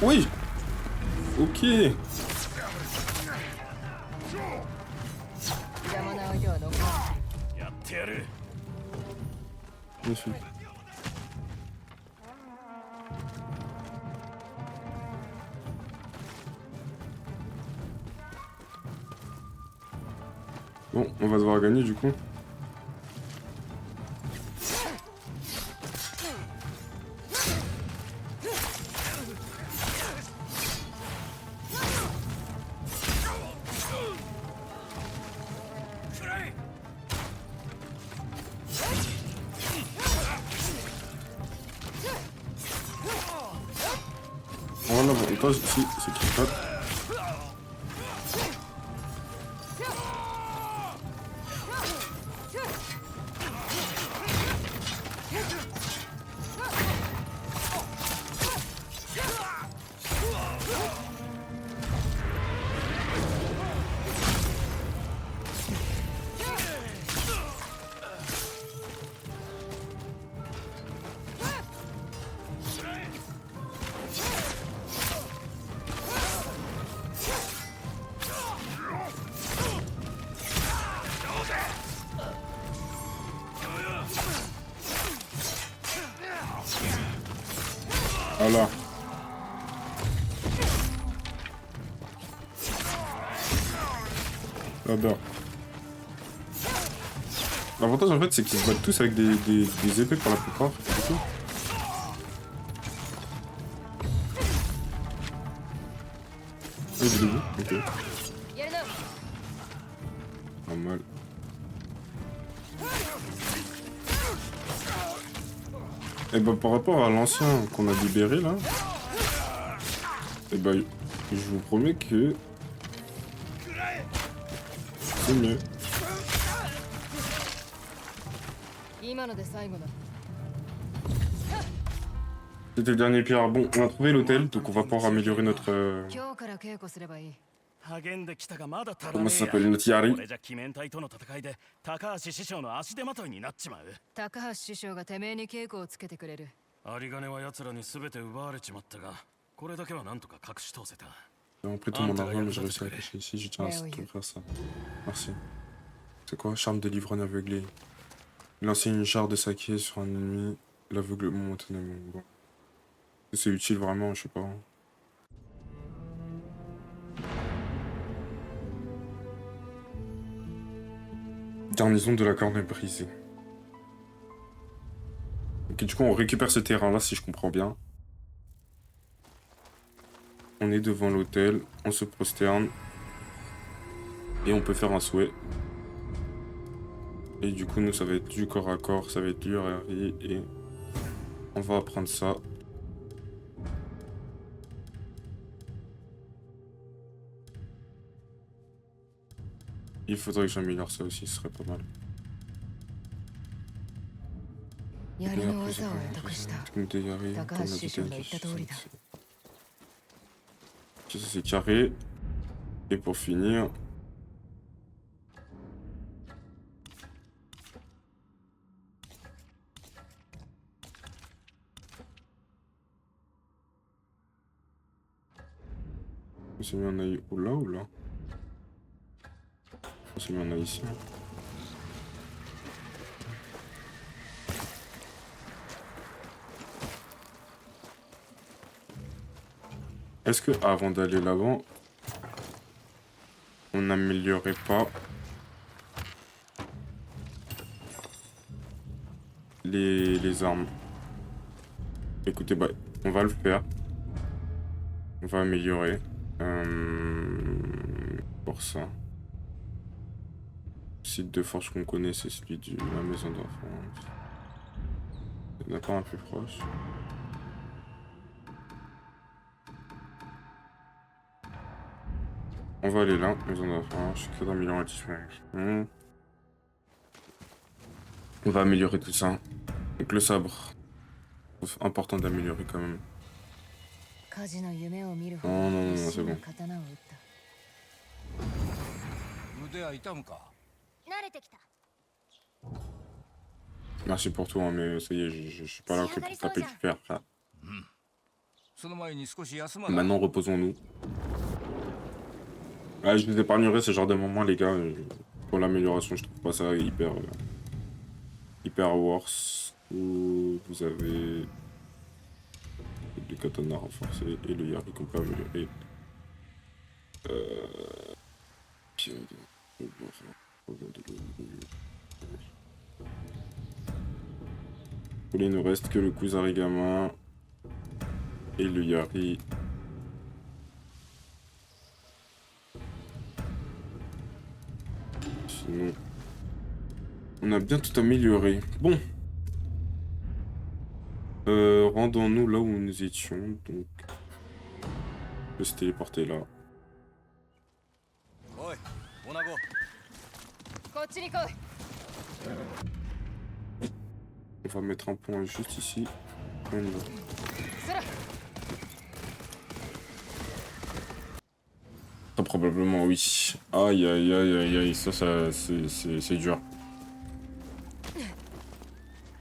Oui. Ok. ってやる。 Magnifique. Bon, on va devoir gagner du coup. Voilà, l'avantage ici, c'est qu'il tape. Voilà. J'adore. L'avantage en fait c'est qu'ils se battent tous avec des épées pour la plupart. Du coup. Oui, du début, ok. Normal. Et bah par rapport à l'ancien qu'on a libéré là, et bah je vous promets que c'est mieux. C'était le dernier pierre. Bon, on a trouvé l'hôtel, donc on va pouvoir améliorer notre... 励んできたがまだ足ら comment ね ça えや。 s'appelle? Notre Yari. これじゃ鬼面隊との戦いで高橋師匠の足手まといになっちまう。高橋師匠がてめえに稽古をつけてくれる。有金は奴らに全て奪われちまったが、これだけはなんとか隠し通せた。 J'ai pris tout mon argent, mais j'ai réussi à cacher ici. Je tiens à t'offrir ça. Merci. C'est quoi? Charme de l'ivrogne aveuglé. Lancer une jarre de saké sur un ennemi. L'aveuglement momentanément. Bon. C'est utile vraiment, je sais pas. Garnison de la corne brisée. Ok, du coup, on récupère ce terrain-là, si je comprends bien. On est devant l'hôtel, on se prosterne. Et on peut faire un souhait. Et du coup, nous, ça va être du corps à corps, ça va être du RRI. Et on va apprendre ça. Il faudrait que j'améliore ça aussi, ce serait pas mal. Et après, ça c'est carré. Et pour finir... On s'est mis un œil ou là ou là? On s'est mis un œil ici. Est-ce que avant d'aller là-bas, on n'améliorerait pas les armes? Écoutez, bah, on va le faire. On va améliorer. Pour ça. Le site de forge qu'on connaît, c'est celui de la maison d'enfance. Il n'y en a pas un plus proche. On va aller là, maison d'enfance, que d'améliorer On va améliorer tout ça. Donc le sabre. Important d'améliorer quand même. Non, non, non, c'est bon. Merci pour tout, hein, mais ça y est, je suis pas là que pour taper du fer, frère. Maintenant, reposons-nous. Ah, je vous épargnerai ce genre de moments, les gars. Pour l'amélioration, je trouve pas ça hyper Hyper Wars, où vous avez le katana renforcé et le yari qu'on peut améliorer. Il ne reste que le Kusarigama et le yari. Sinon, on a bien tout amélioré. Bon. Rendons-nous là où nous étions. Donc, on peut se téléporter là. おい、オナゴ。こっちに来い。 On va mettre un point juste ici. On y va. それ。 Très probablement oui. Aïe aïe aïe aïe aïe, ça c'est dur.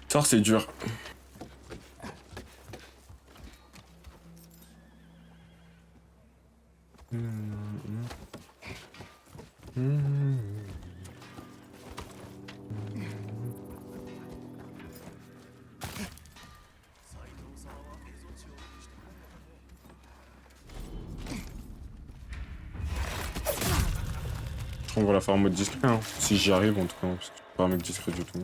Ça c'est dur. On va la faire en mode discret, hein. Si j'y arrive en tout cas, parce que je suis pas un mec discret du tout.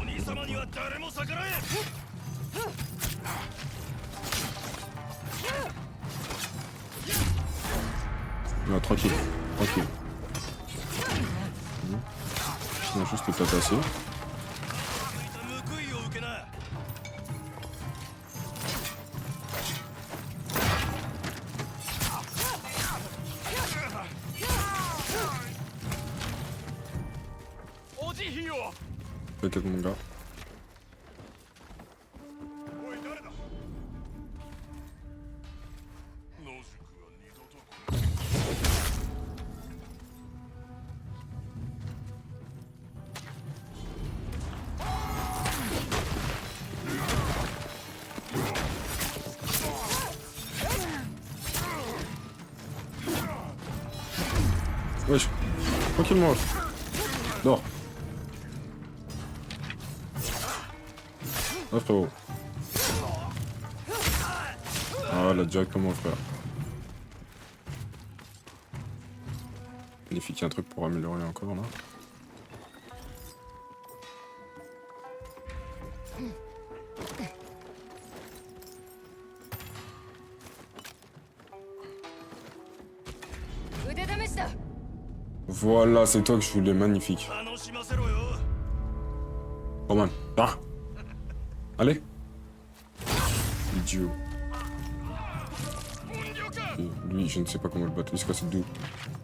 鬼様には誰も逆らえ。 Non, tranquille, tranquille. Je viens juste te tasser. 報いを受けな。 T'inquiète mon gars. おい、誰だ。野宿は二度と。 Wesh, tranquillement. Dors. Ah frérot. Ah là directement frère. Magnifique, il y a un truc pour améliorer encore là. Voilà, c'est toi que je voulais, magnifique. 楽しませろよ。 Quand même. Ah. Allez. Idiot. Et lui, je ne sais pas comment le battre. Il se casse d'où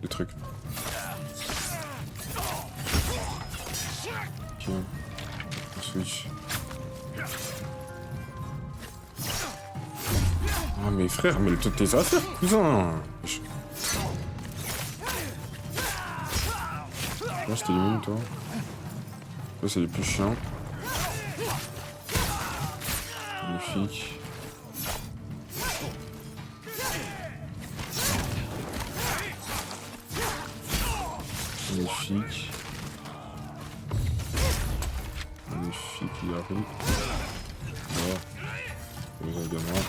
le truc. Ok. On switch. Ah mais frère, mais toutes tes affaires, cousin. Là, c'était les mêmes, toi. Là, c'est les plus chiants. Magnifique. Magnifique. Magnifique, il arrive. Voilà. Les également.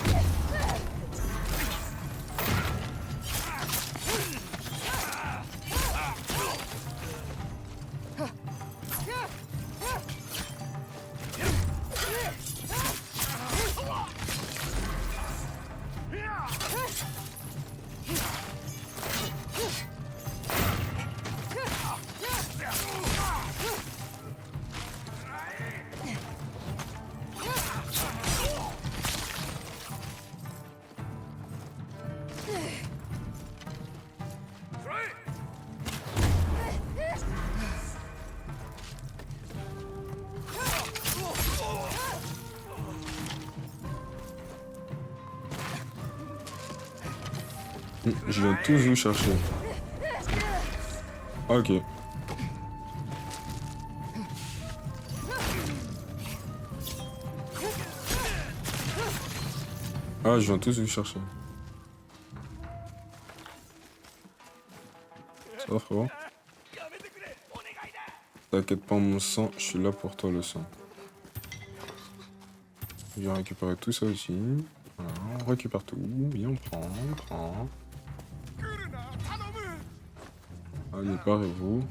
Je viens tous vous chercher. Ok. Ah, je viens tous vous chercher. Ça va, frérot? T'inquiète pas, mon sang, je suis là pour toi, le sang. Je vais récupérer tout ça aussi. Voilà, on récupère tout. Oui, on prend. Allez, parez-vous.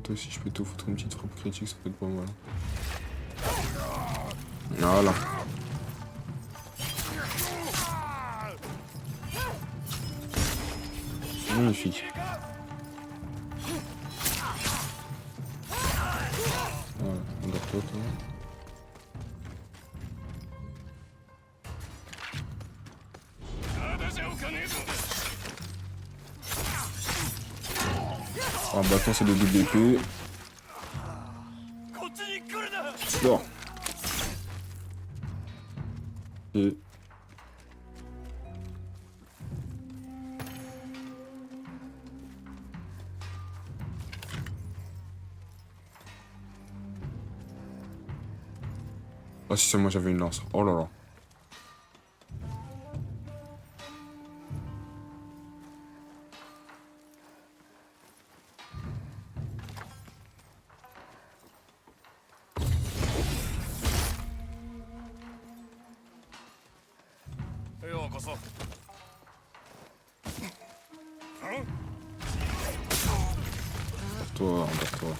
Toi aussi, je peux te foutre une petite frappe critique, ça peut être pas mal. Voilà. Magnifique. Voilà, endors-toi, toi. Un bâton, c'est de double épée. Dors. Et... Ah si seulement j'avais une lance. Oh là là. Toi, endors-toi.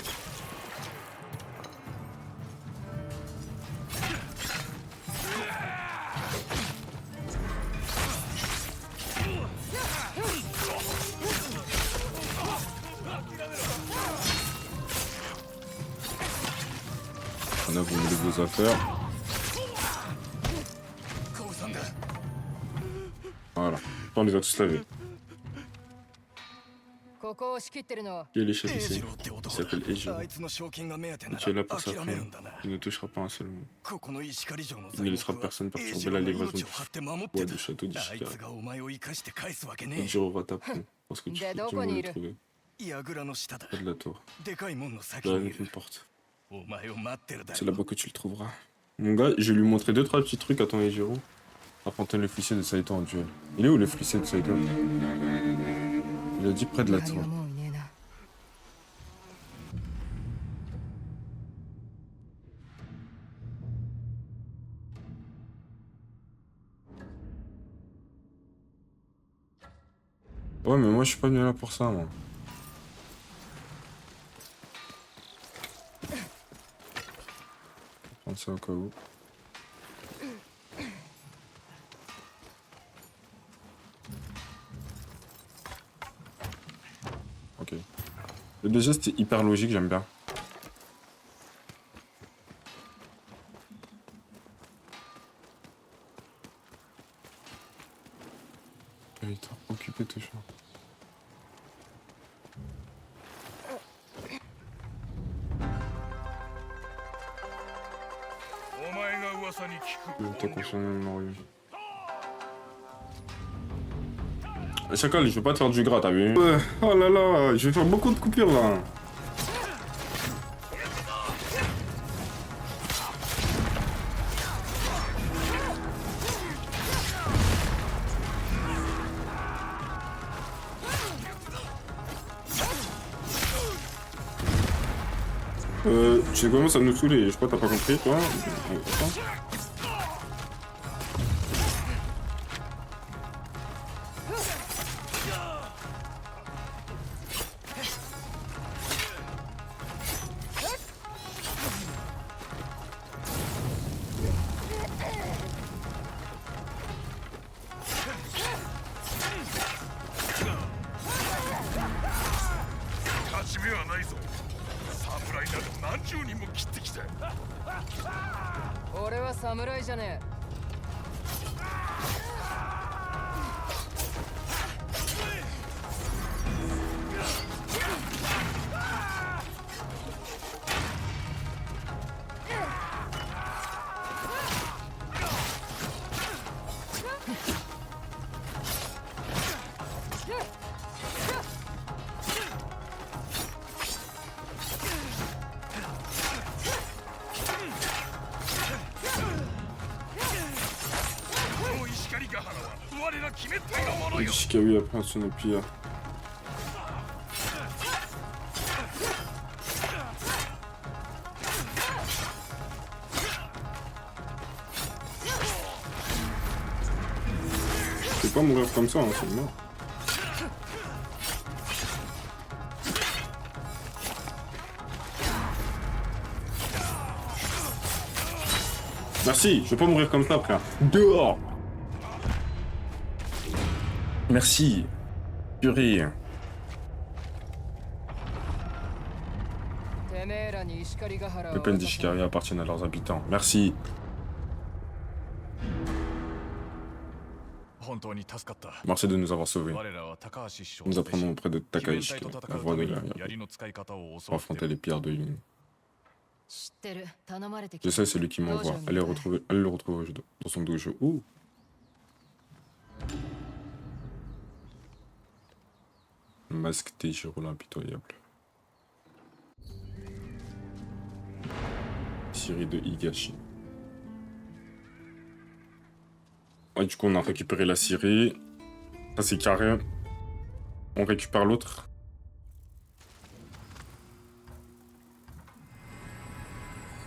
On a vous mettez vos affaires. Voilà. On les a tous lavés. ここを仕切ってるのは Il est les chefs ici. Il s'appelle Eijiro. あいつの賞金が目当てな Tu es là ら pour sa 諦める femme. んだな Il ne touchera pas un seul mot. ここの石狩城の Il ne laissera personne perturber la livraison du 張って守って bois た du château あい d'Ishikari. つがお前を生かして返すわけねえ Eijiro va t'apprendre. Parce que tu De veux doko ni le iru? trouver. 櫓の下だ Près de la tour. でかい門の先 Derrière にい une る porte. お前を待ってるだ C'est ろ là-bas que tu le trouveras. Mon gars, je vais lui montrer 2-3 petits trucs à ton Eijiro. Affronter le flissier de Saito en duel. Il est où le flissier de Saito? Il a dit près de la 何 tour. ももういねえな Ouais, mais moi je suis pas venu là pour ça, moi. Je vais prendre ça au cas où. Ok. Le geste est hyper logique, j'aime bien. Territoire occupé toujours. お前が噂に聞く T'as consommé mon rue. Chacal, je vais pas te faire du gras, t'as vu? Ouais, oh là là, je vais faire beaucoup de coupures là. Tu commences à nous saouler, je crois que t'as pas compris, toi. 侍じゃねこの石狩ヶ原は我ら決め手のものよ。 Ishikawi après un son pire. Je peux pas mourir comme ça, hein, c'est mort. Merci, je vais pas mourir comme ça, frère. Dehors! Merci. Purée. てめえらに石狩ヶ原を Les plaines d'Ishikari appartiennent à leurs habitants. Merci. 本当に助かった。 Merci de nous avoir sauvés. 我らは高橋師匠 Nous apprenons auprès de 鬼面 Takaishi, 隊と戦 la う voix た de め la に槍の使い方を教 pour わって affronter les pierres de Yun. 知ってる頼まれてき Je た sais, c'est lui qui m'envoie. Allez le retrouver dans son dojo. Ouh. Masque Teijiro l'impitoyable. Siri de Higashi. Ouais, du coup, on a récupéré la Siri. Ça, c'est carré. On récupère l'autre.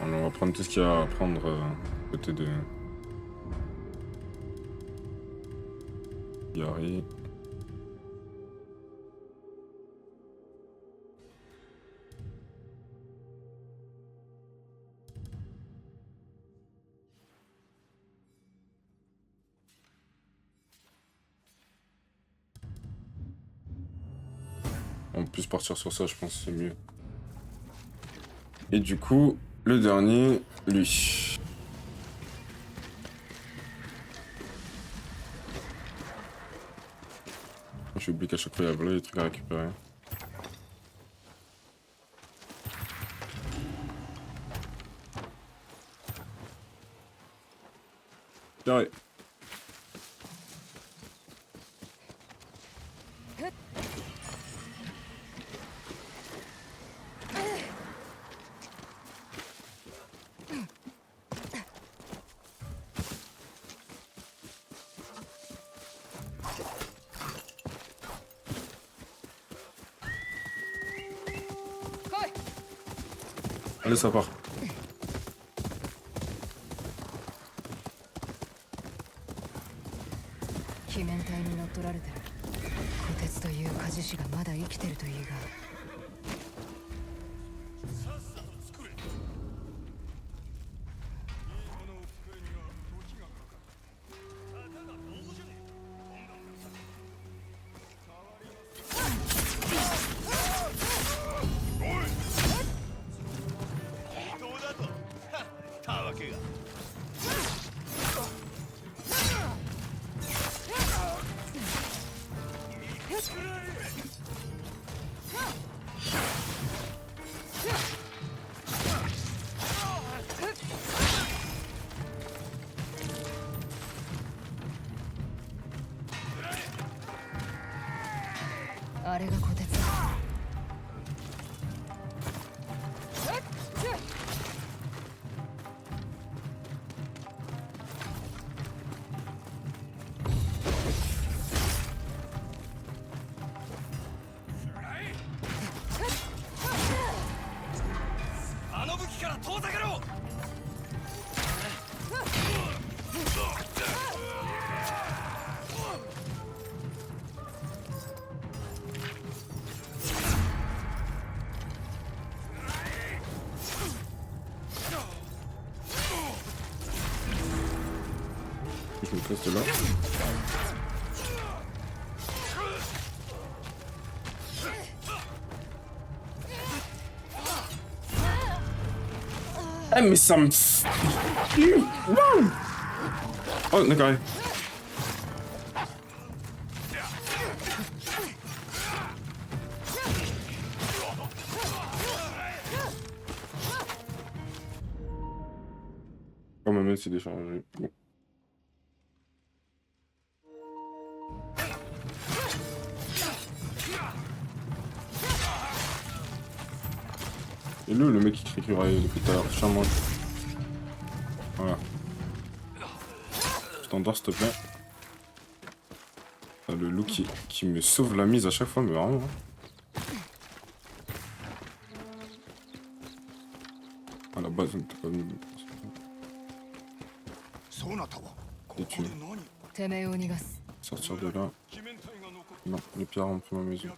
Alors, on va prendre tout ce qu'il y a à prendre côté de Yari. On peut partir sur ça, je pense que c'est mieux. Et du coup, le dernier, lui. J'ai oublié qu'à chaque fois il y avait des trucs à récupérer. Carré. Allez, ça part. 鬼面隊に乗っ取られてる虎鉄という鍛冶師がまだ生きてるといいがたわけが。あれが虎鉄だあの武器から遠ざけろ。Je me place de là. Eh mais ça me... Oh, d'accord. Oh, ma main s'est déchargée. Bon. Et le mec qui crie depuis tout à l'heure, charmant. Voilà. Je t'endors s'il te plaît. Ah, le loup qui me sauve la mise à chaque fois, mais vraiment. À la base, on n'était pas venu. Et tu sortir de là. Non, les pierres ont pris ma maison.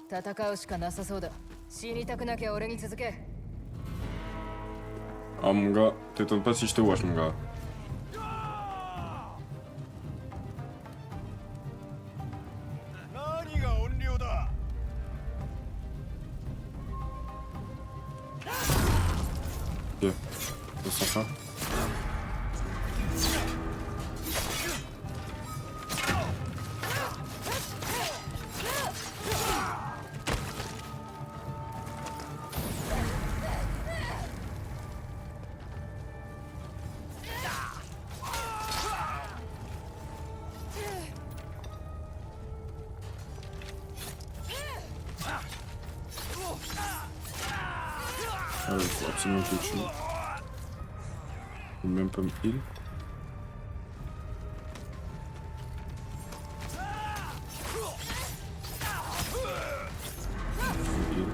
戦うしかなさそうだ。死にたくなきゃ俺に続け。 Ah mon gars, t'étonnes pas si je te watch mon gars. Ok, ça sent ça. Ah, il faut absolument que je tue. Ou même pas me heal. Heal.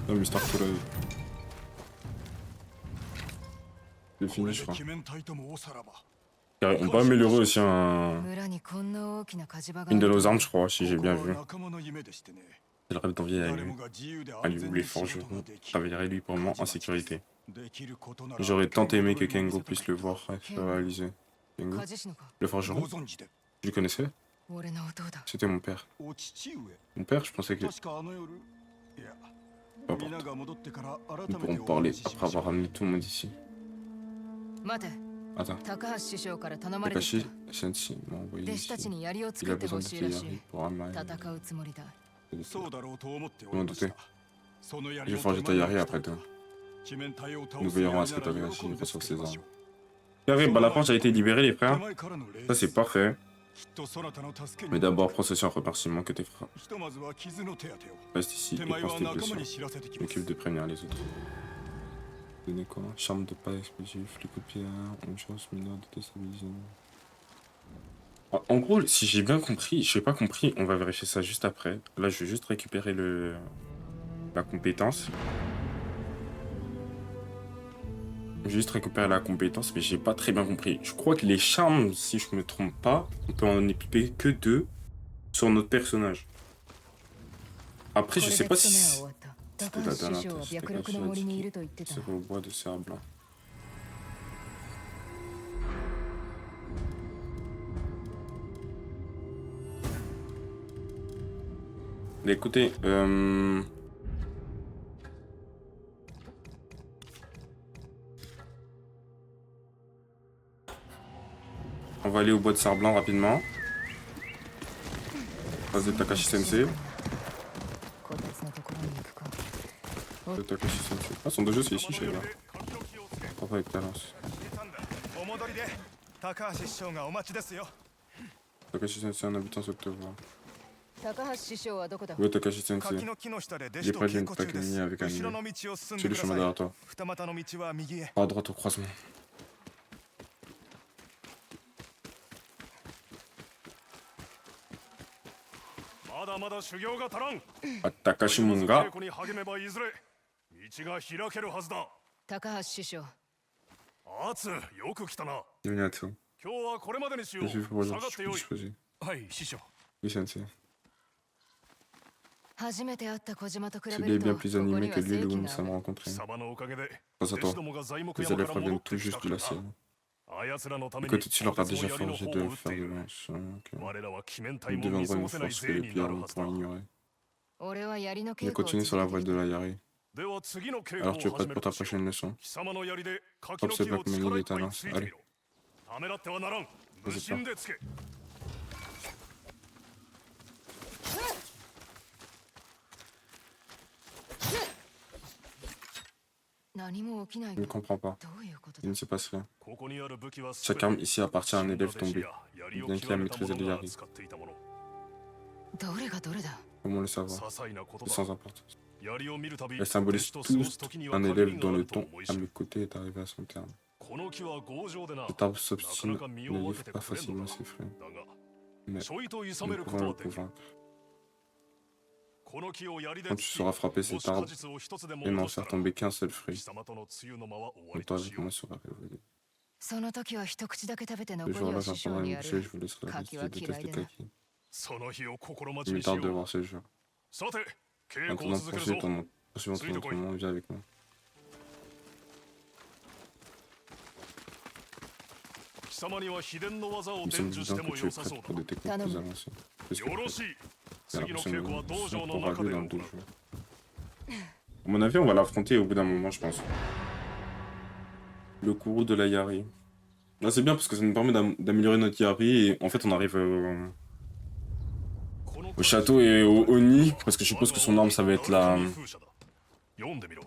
Non, Mister Kool-Aid. C'est fini, je crois. Car on peut améliorer aussi une de nos armes, je crois, si j'ai bien vu. C'est le rêve d'envier à lui où les forgerons travailleraient librement en sécurité. J'aurais tant aimé que Kengo puisse le voir réaliser. Kengo, le forgeron, je le connaissais. C'était mon père. Mon père, je pensais que... Peu importe. Nous pourrons parler après avoir ramené tout le monde ici. Attends. Takashi Sensei m'a envoyé ici. Il a besoin de Fuyari pour Amai. Je m'en doutais. Je vais forger Taiyari après tout. Nous veillerons à ce que Takashi reçoive ses armes. Carré, bah la planche a été libérée les frères. Ça c'est parfait. Mais d'abord, procession en remerciement que tes frères. Reste ici et pense tes blessures. Je m'occupe de prévenir les autres. Donner quoi? Charme de pas explosif, les coups de pierre, une chose mineur de déstabiliser. En gros, si j'ai bien compris, je n'ai pas compris, on va vérifier ça juste après. Là, je vais juste récupérer la compétence. Je vais juste récupérer la compétence, mais j'ai pas très bien compris. Je crois que les charmes, si je me trompe pas, on peut en équiper que 2 sur notre personnage. Après, je sais pas si c'était la dernière tâche. C'est au bois de cerf blanc. Mais écoutez, on va aller au bois de cerf blanc rapidement. Face de Takashi Sensei. De Takashi Sensei. Ah, son dojo c'est ici, je sais pas. Parfois avec talence. Takashi Sensei, un habitant souhaite te voir. Où est Takashi Sensei? Il est près d'une Takumi avec un nid. C'est le chemin derrière toi. À droite au croisement. Ah, Takashi Munga. Minato. Je suis pour aujourd'hui, je suis disposé. Oui, Sensei. 初めて会った小島と比べ Celui-là る est と bien こ plus こ animé に que は lui et 正 le 気 où nous があ sommes る rencontrés. 貴様のおかげで Grâce à 弟子 toi, どもが材木 les 山か élèves ら戻 reviennent って tout きた juste de から la scène. な。あやつらのため Et に que tu leur as déjà とてつも forgé 槍 de の砲を撃 faire ってい de る。 manches. Ok. 我らは鬼面隊 Nous も見 deviendrons 過 une ごせない force que 税 les にな pierres る ne はずだ。 pourront ignorer. 俺は槍の Il 稽 a 古を continué 続 sur la け voie て de き la た Yari. では次の稽古 Alors を tu es 始 prête め pour る ta としよ prochaine う。 leçon? 貴様の槍で柿 Hop, の c'est 木 pas を comme 力 une いっぱい talents. ついてみ Allez. ろ。ためらってはならん。無 Vas-y, 心でつけ。何も起きない Il ne が comprend pas. どういうこと Il だ ne se passe rien. ここにある武器は Chaque arme ici appartient à un élève tombé. 槍を bien qu'il 極 a めた maîtrisé 者 les が Yari. 使っていたもの。どれがどれだ Comment le 些 savoir? 細なこと C'est だ。 sans importance. 槍を見るたび、 Elles 弟 symbolisent 子と過ごす tous 時には un 限 élève りが dont あ le ると ton 思い à 知る。 mes côtés est arrivé à son terme. この木は強情でな。 Cet arbre なか s'obstine, なか身 ne を分 livre けて pas くれんの facilement だ。 ses frères. だが、 Mais ちょいと諌 nous めるこ pouvons と le はできる。 convaincre. この木を槍で Quand tu 突き、 sauras frapper も cet し果 arbre 実を一つでも et 落 n'en とした faire ら、 tomber qu'un seul 貴 fruit, 様との梅雨の間は終わ mon りと temps し avec よう moi。sera révolu. その時は一口だけ食べて Le 残り jour-là, は師匠 j'apprendrai に une や bouchée, る je vous laisserai la Kaki reste. wa Je déteste kirai de na. Kaki. その日を心待 Il ち me にしよ tarde de う。 voir ce jour. さて、稽古を Maintenant, 続けるぞ。 poursuivons ton entraînement, viens avec moi. 貴様には秘伝の技を Il 伝 semble 授し évident て que も tu 良 es さ prête そうだ pour。des techniques Talon. plus avancées. Qu'est-ce よろ que しい。 la 次の稽 prochaine 古は道場の aura 中 lieu で dans 行 2 う。 jours. À mon avis, on va l'affronter au bout d'un moment, je pense. Le courroux de la Yari. Là, c'est bien parce que ça nous permet d'améliorer notre Yari et en fait, on arrive au château et au nid parce que je suppose que son arme, ça va être la. 読んでみろ。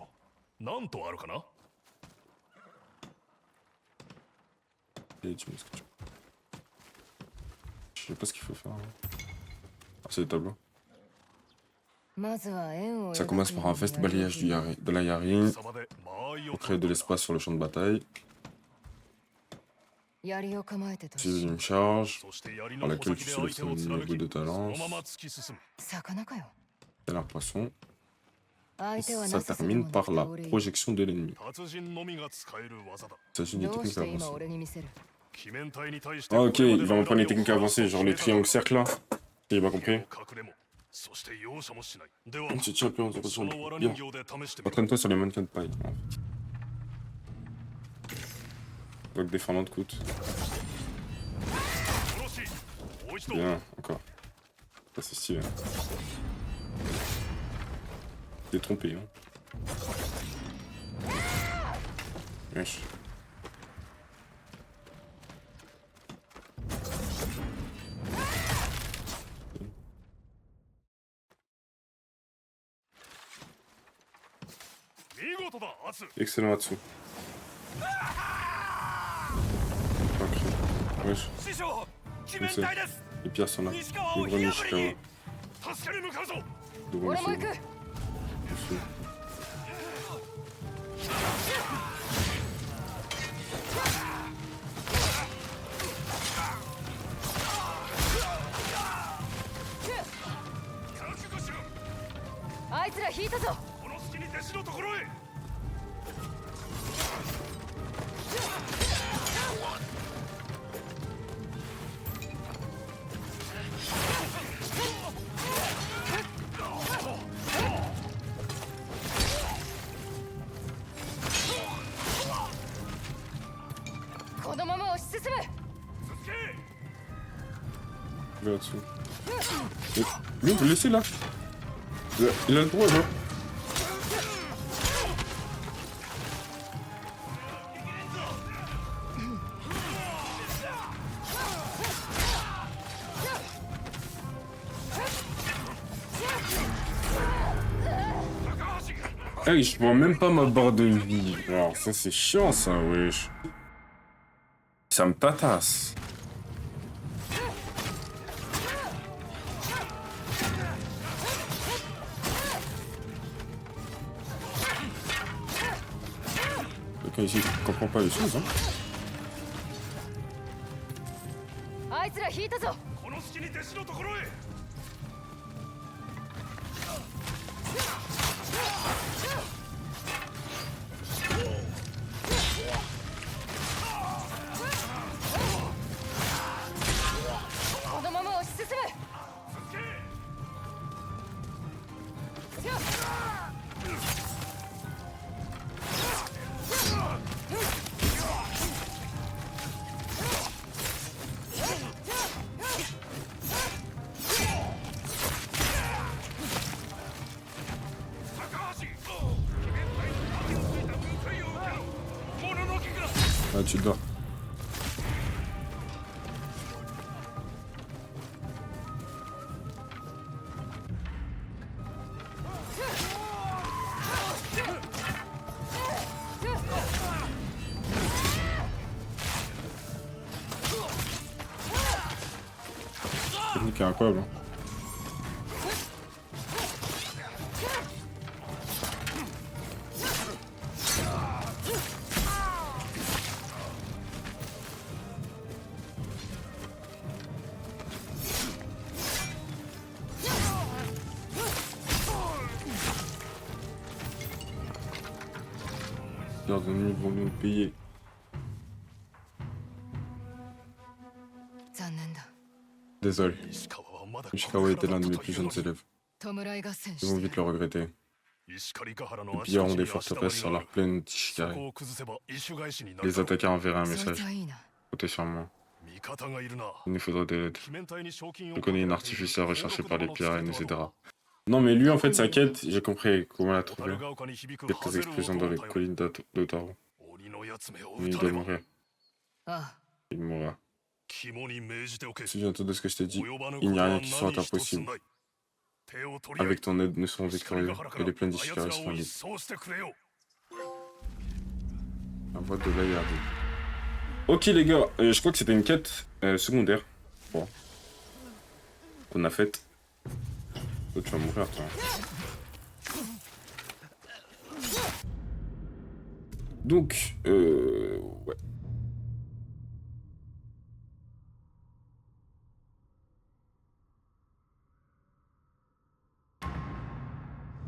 なんとあるかな。 Et tu mets ce que tu veux. Je sais pas ce qu'il faut faire. Ah, c'est le tableau. まずは円を Ça 描く commence par un ように vaste 槍を balayage 切る de la Yari 貴様で間合いを pour créer de l'espace sur le champ de bataille. 槍を構えてと Puis し une charge そして槍 par の laquelle 穂 tu 先で soulèves 相手を son 貫 niveau き、 de その talent. まま突き進む。魚かよ Tel un poisson. 相手は Ça なさそうで termine もな par くて la 俺いい projection de l'ennemi. 達人のみが使える技だ。 Il s'agit d'une どう technique して今 avancée. 俺に見せる 鬼面隊に対して Ah こ ok, れまで il va の me prendre les 恨みを techniques avancées, genre les triangles cercles là. J'ai pas 手 compris. を隠れも、そして容赦もしない。では、 Tu tiens le pion, その藁 Bien. 人形で試してみろ。 Entraîne-toi sur les mannequins de paille. Donc défendant de coûte. よろしい。もう一度。 Bien, encore. Ça c'est stylé. Hein. T'es trompé, hein. Wesh. Excellent là-dessous. Ok. Wesh. 師匠、鬼 面隊です。 Les pierres sont là. 西川を Ouvre 火 Nishikawa. 炙りに助けに向かうぞ。 Devant 俺も行 Nishikawa. く Dessus. Nishikawa. あいつら引いたぞこの隙に弟子のところへ。このまま押し進む Je vais là-dessous. Lui, on peut le laisser là. Il a le droit, là. Hey, je vois même pas ma barre de vie. Alors, ça, c'est chiant, ça, wesh. Ça me patasse. Quelqu'un ici qui comprend pas les choses, hein. あいつら引いたぞこの隙に弟子のところへ。このまま押し進む Ah, tu dors. Technique est incroyable. Hein. Leurs ennemis vont nous payer. 残念だ Désolé, 石川はまだ Ishikawa était l'un de mes plus jeunes élèves. 弔い合戦 Ils し vont て vite le regretter. 石狩ヶ原の Les 足 pillards 立 ont に des 足たま forteresses り sur があ leur る plaine そ d'Ishikari. こを崩せば一返しになる Les attaquants enverraient un そい message. つはいいな Comptez sur moi. 味方がいるな Il nous faudra de l'aide. 鬼面隊に賞金を Je connais une artificière recherchée par les pirates et nous aidera. Non mais lui en fait sa quête, j'ai compris comment la 小 trouver. 樽ヶ丘に響く Quelques ハゼル explosions 音 dans を les 頼る collines d'Otaro. 鬼のやつめを Mais 撃 il た doit ねば mourir. あ Il mourra. 肝に銘じておけ Souviens-toi de ce que je t'ai dit. 及ばぬ Il こ n'y と a は rien 何 qui soit 一つ impossible. ない手を取り合い Avec ton aide, nous serons 石狩 victorieux ヶ原か et ら les plaines あやつ d'Ishikari ら seront を一 libres. 掃してくれよ La voix de l'Ayari. Ok les gars, je crois que c'était une quête secondaire. Bon. Qu'on a faite. Oh, tu vas mourir toi. Donc, ouais.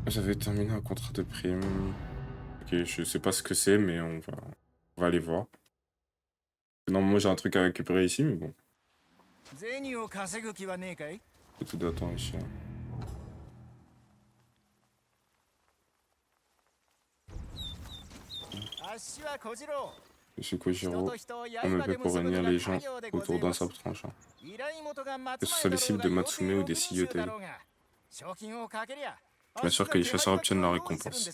J'avais terminé un contrat de prime. Ok, je sais pas ce que c'est, mais on va aller voir. Non, moi j'ai un truc à récupérer ici, mais bon. 銭を稼ぐ気はねえかい Tout d'attendre ici. Hein. Je suis Kojiro. On me paie pour réunir les gens autour d'un sabre tranchant. Que ce soit les cibles de Matsume ou des Siyotei. Je m'assure que les chasseurs obtiennent leur récompense.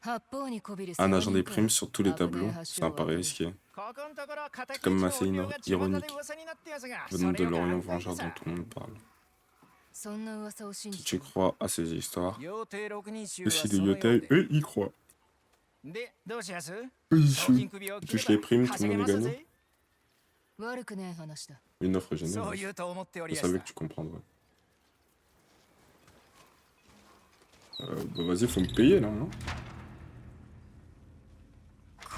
八方にこびる Un agent des 青 primes 人 sur tous les tableaux, ça me paraît risqué. C'est comme Masai ironique. Venant de l'Orient vengeur dont tout le monde parle. そんな噂を信 Si じ tu て crois à ces histoires, le le site de Yotei, eux, ils croient. Eux, ils suivent. Touche les primes, tout le monde est gagnant. 悪くない話だ Une offre généreuse. Je savais que tu comprendrais. Bah vas-y, faut me payer là, non?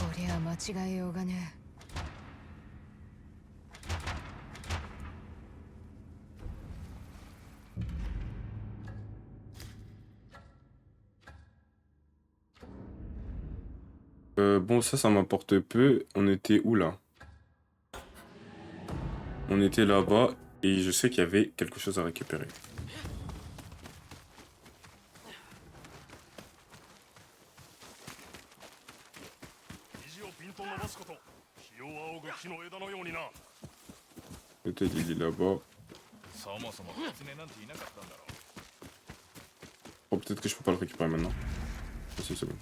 こりゃ間違えようがね Bon, ça m'importe peu. On était où là? On était là-bas et je sais qu'il y avait quelque chose à récupérer. Peut-être il est là-bas. Oh, peut-être que je peux pas le récupérer maintenant. Ah, si, c'est bon.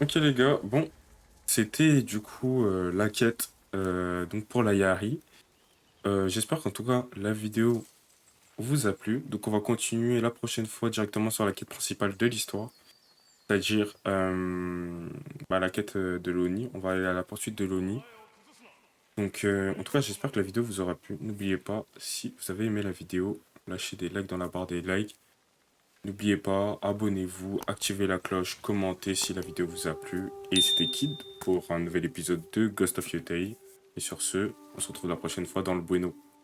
Ok les gars, bon, c'était du coup la quête donc pour la Yari. J'espère qu'en tout cas la vidéo vous a plu. Donc on va continuer la prochaine fois directement sur la quête principale de l'histoire. C'est-à-dire la quête de l'Oni. On va aller à la poursuite de l'Oni. Donc en tout cas j'espère que la vidéo vous aura plu. N'oubliez pas, si vous avez aimé la vidéo, lâchez des likes dans la barre des likes. N'oubliez pas, abonnez-vous, activez la cloche, commentez si la vidéo vous a plu. Et c'était Kid pour un nouvel épisode de Ghost of Yotei. Et sur ce, on se retrouve la prochaine fois dans le Bueno.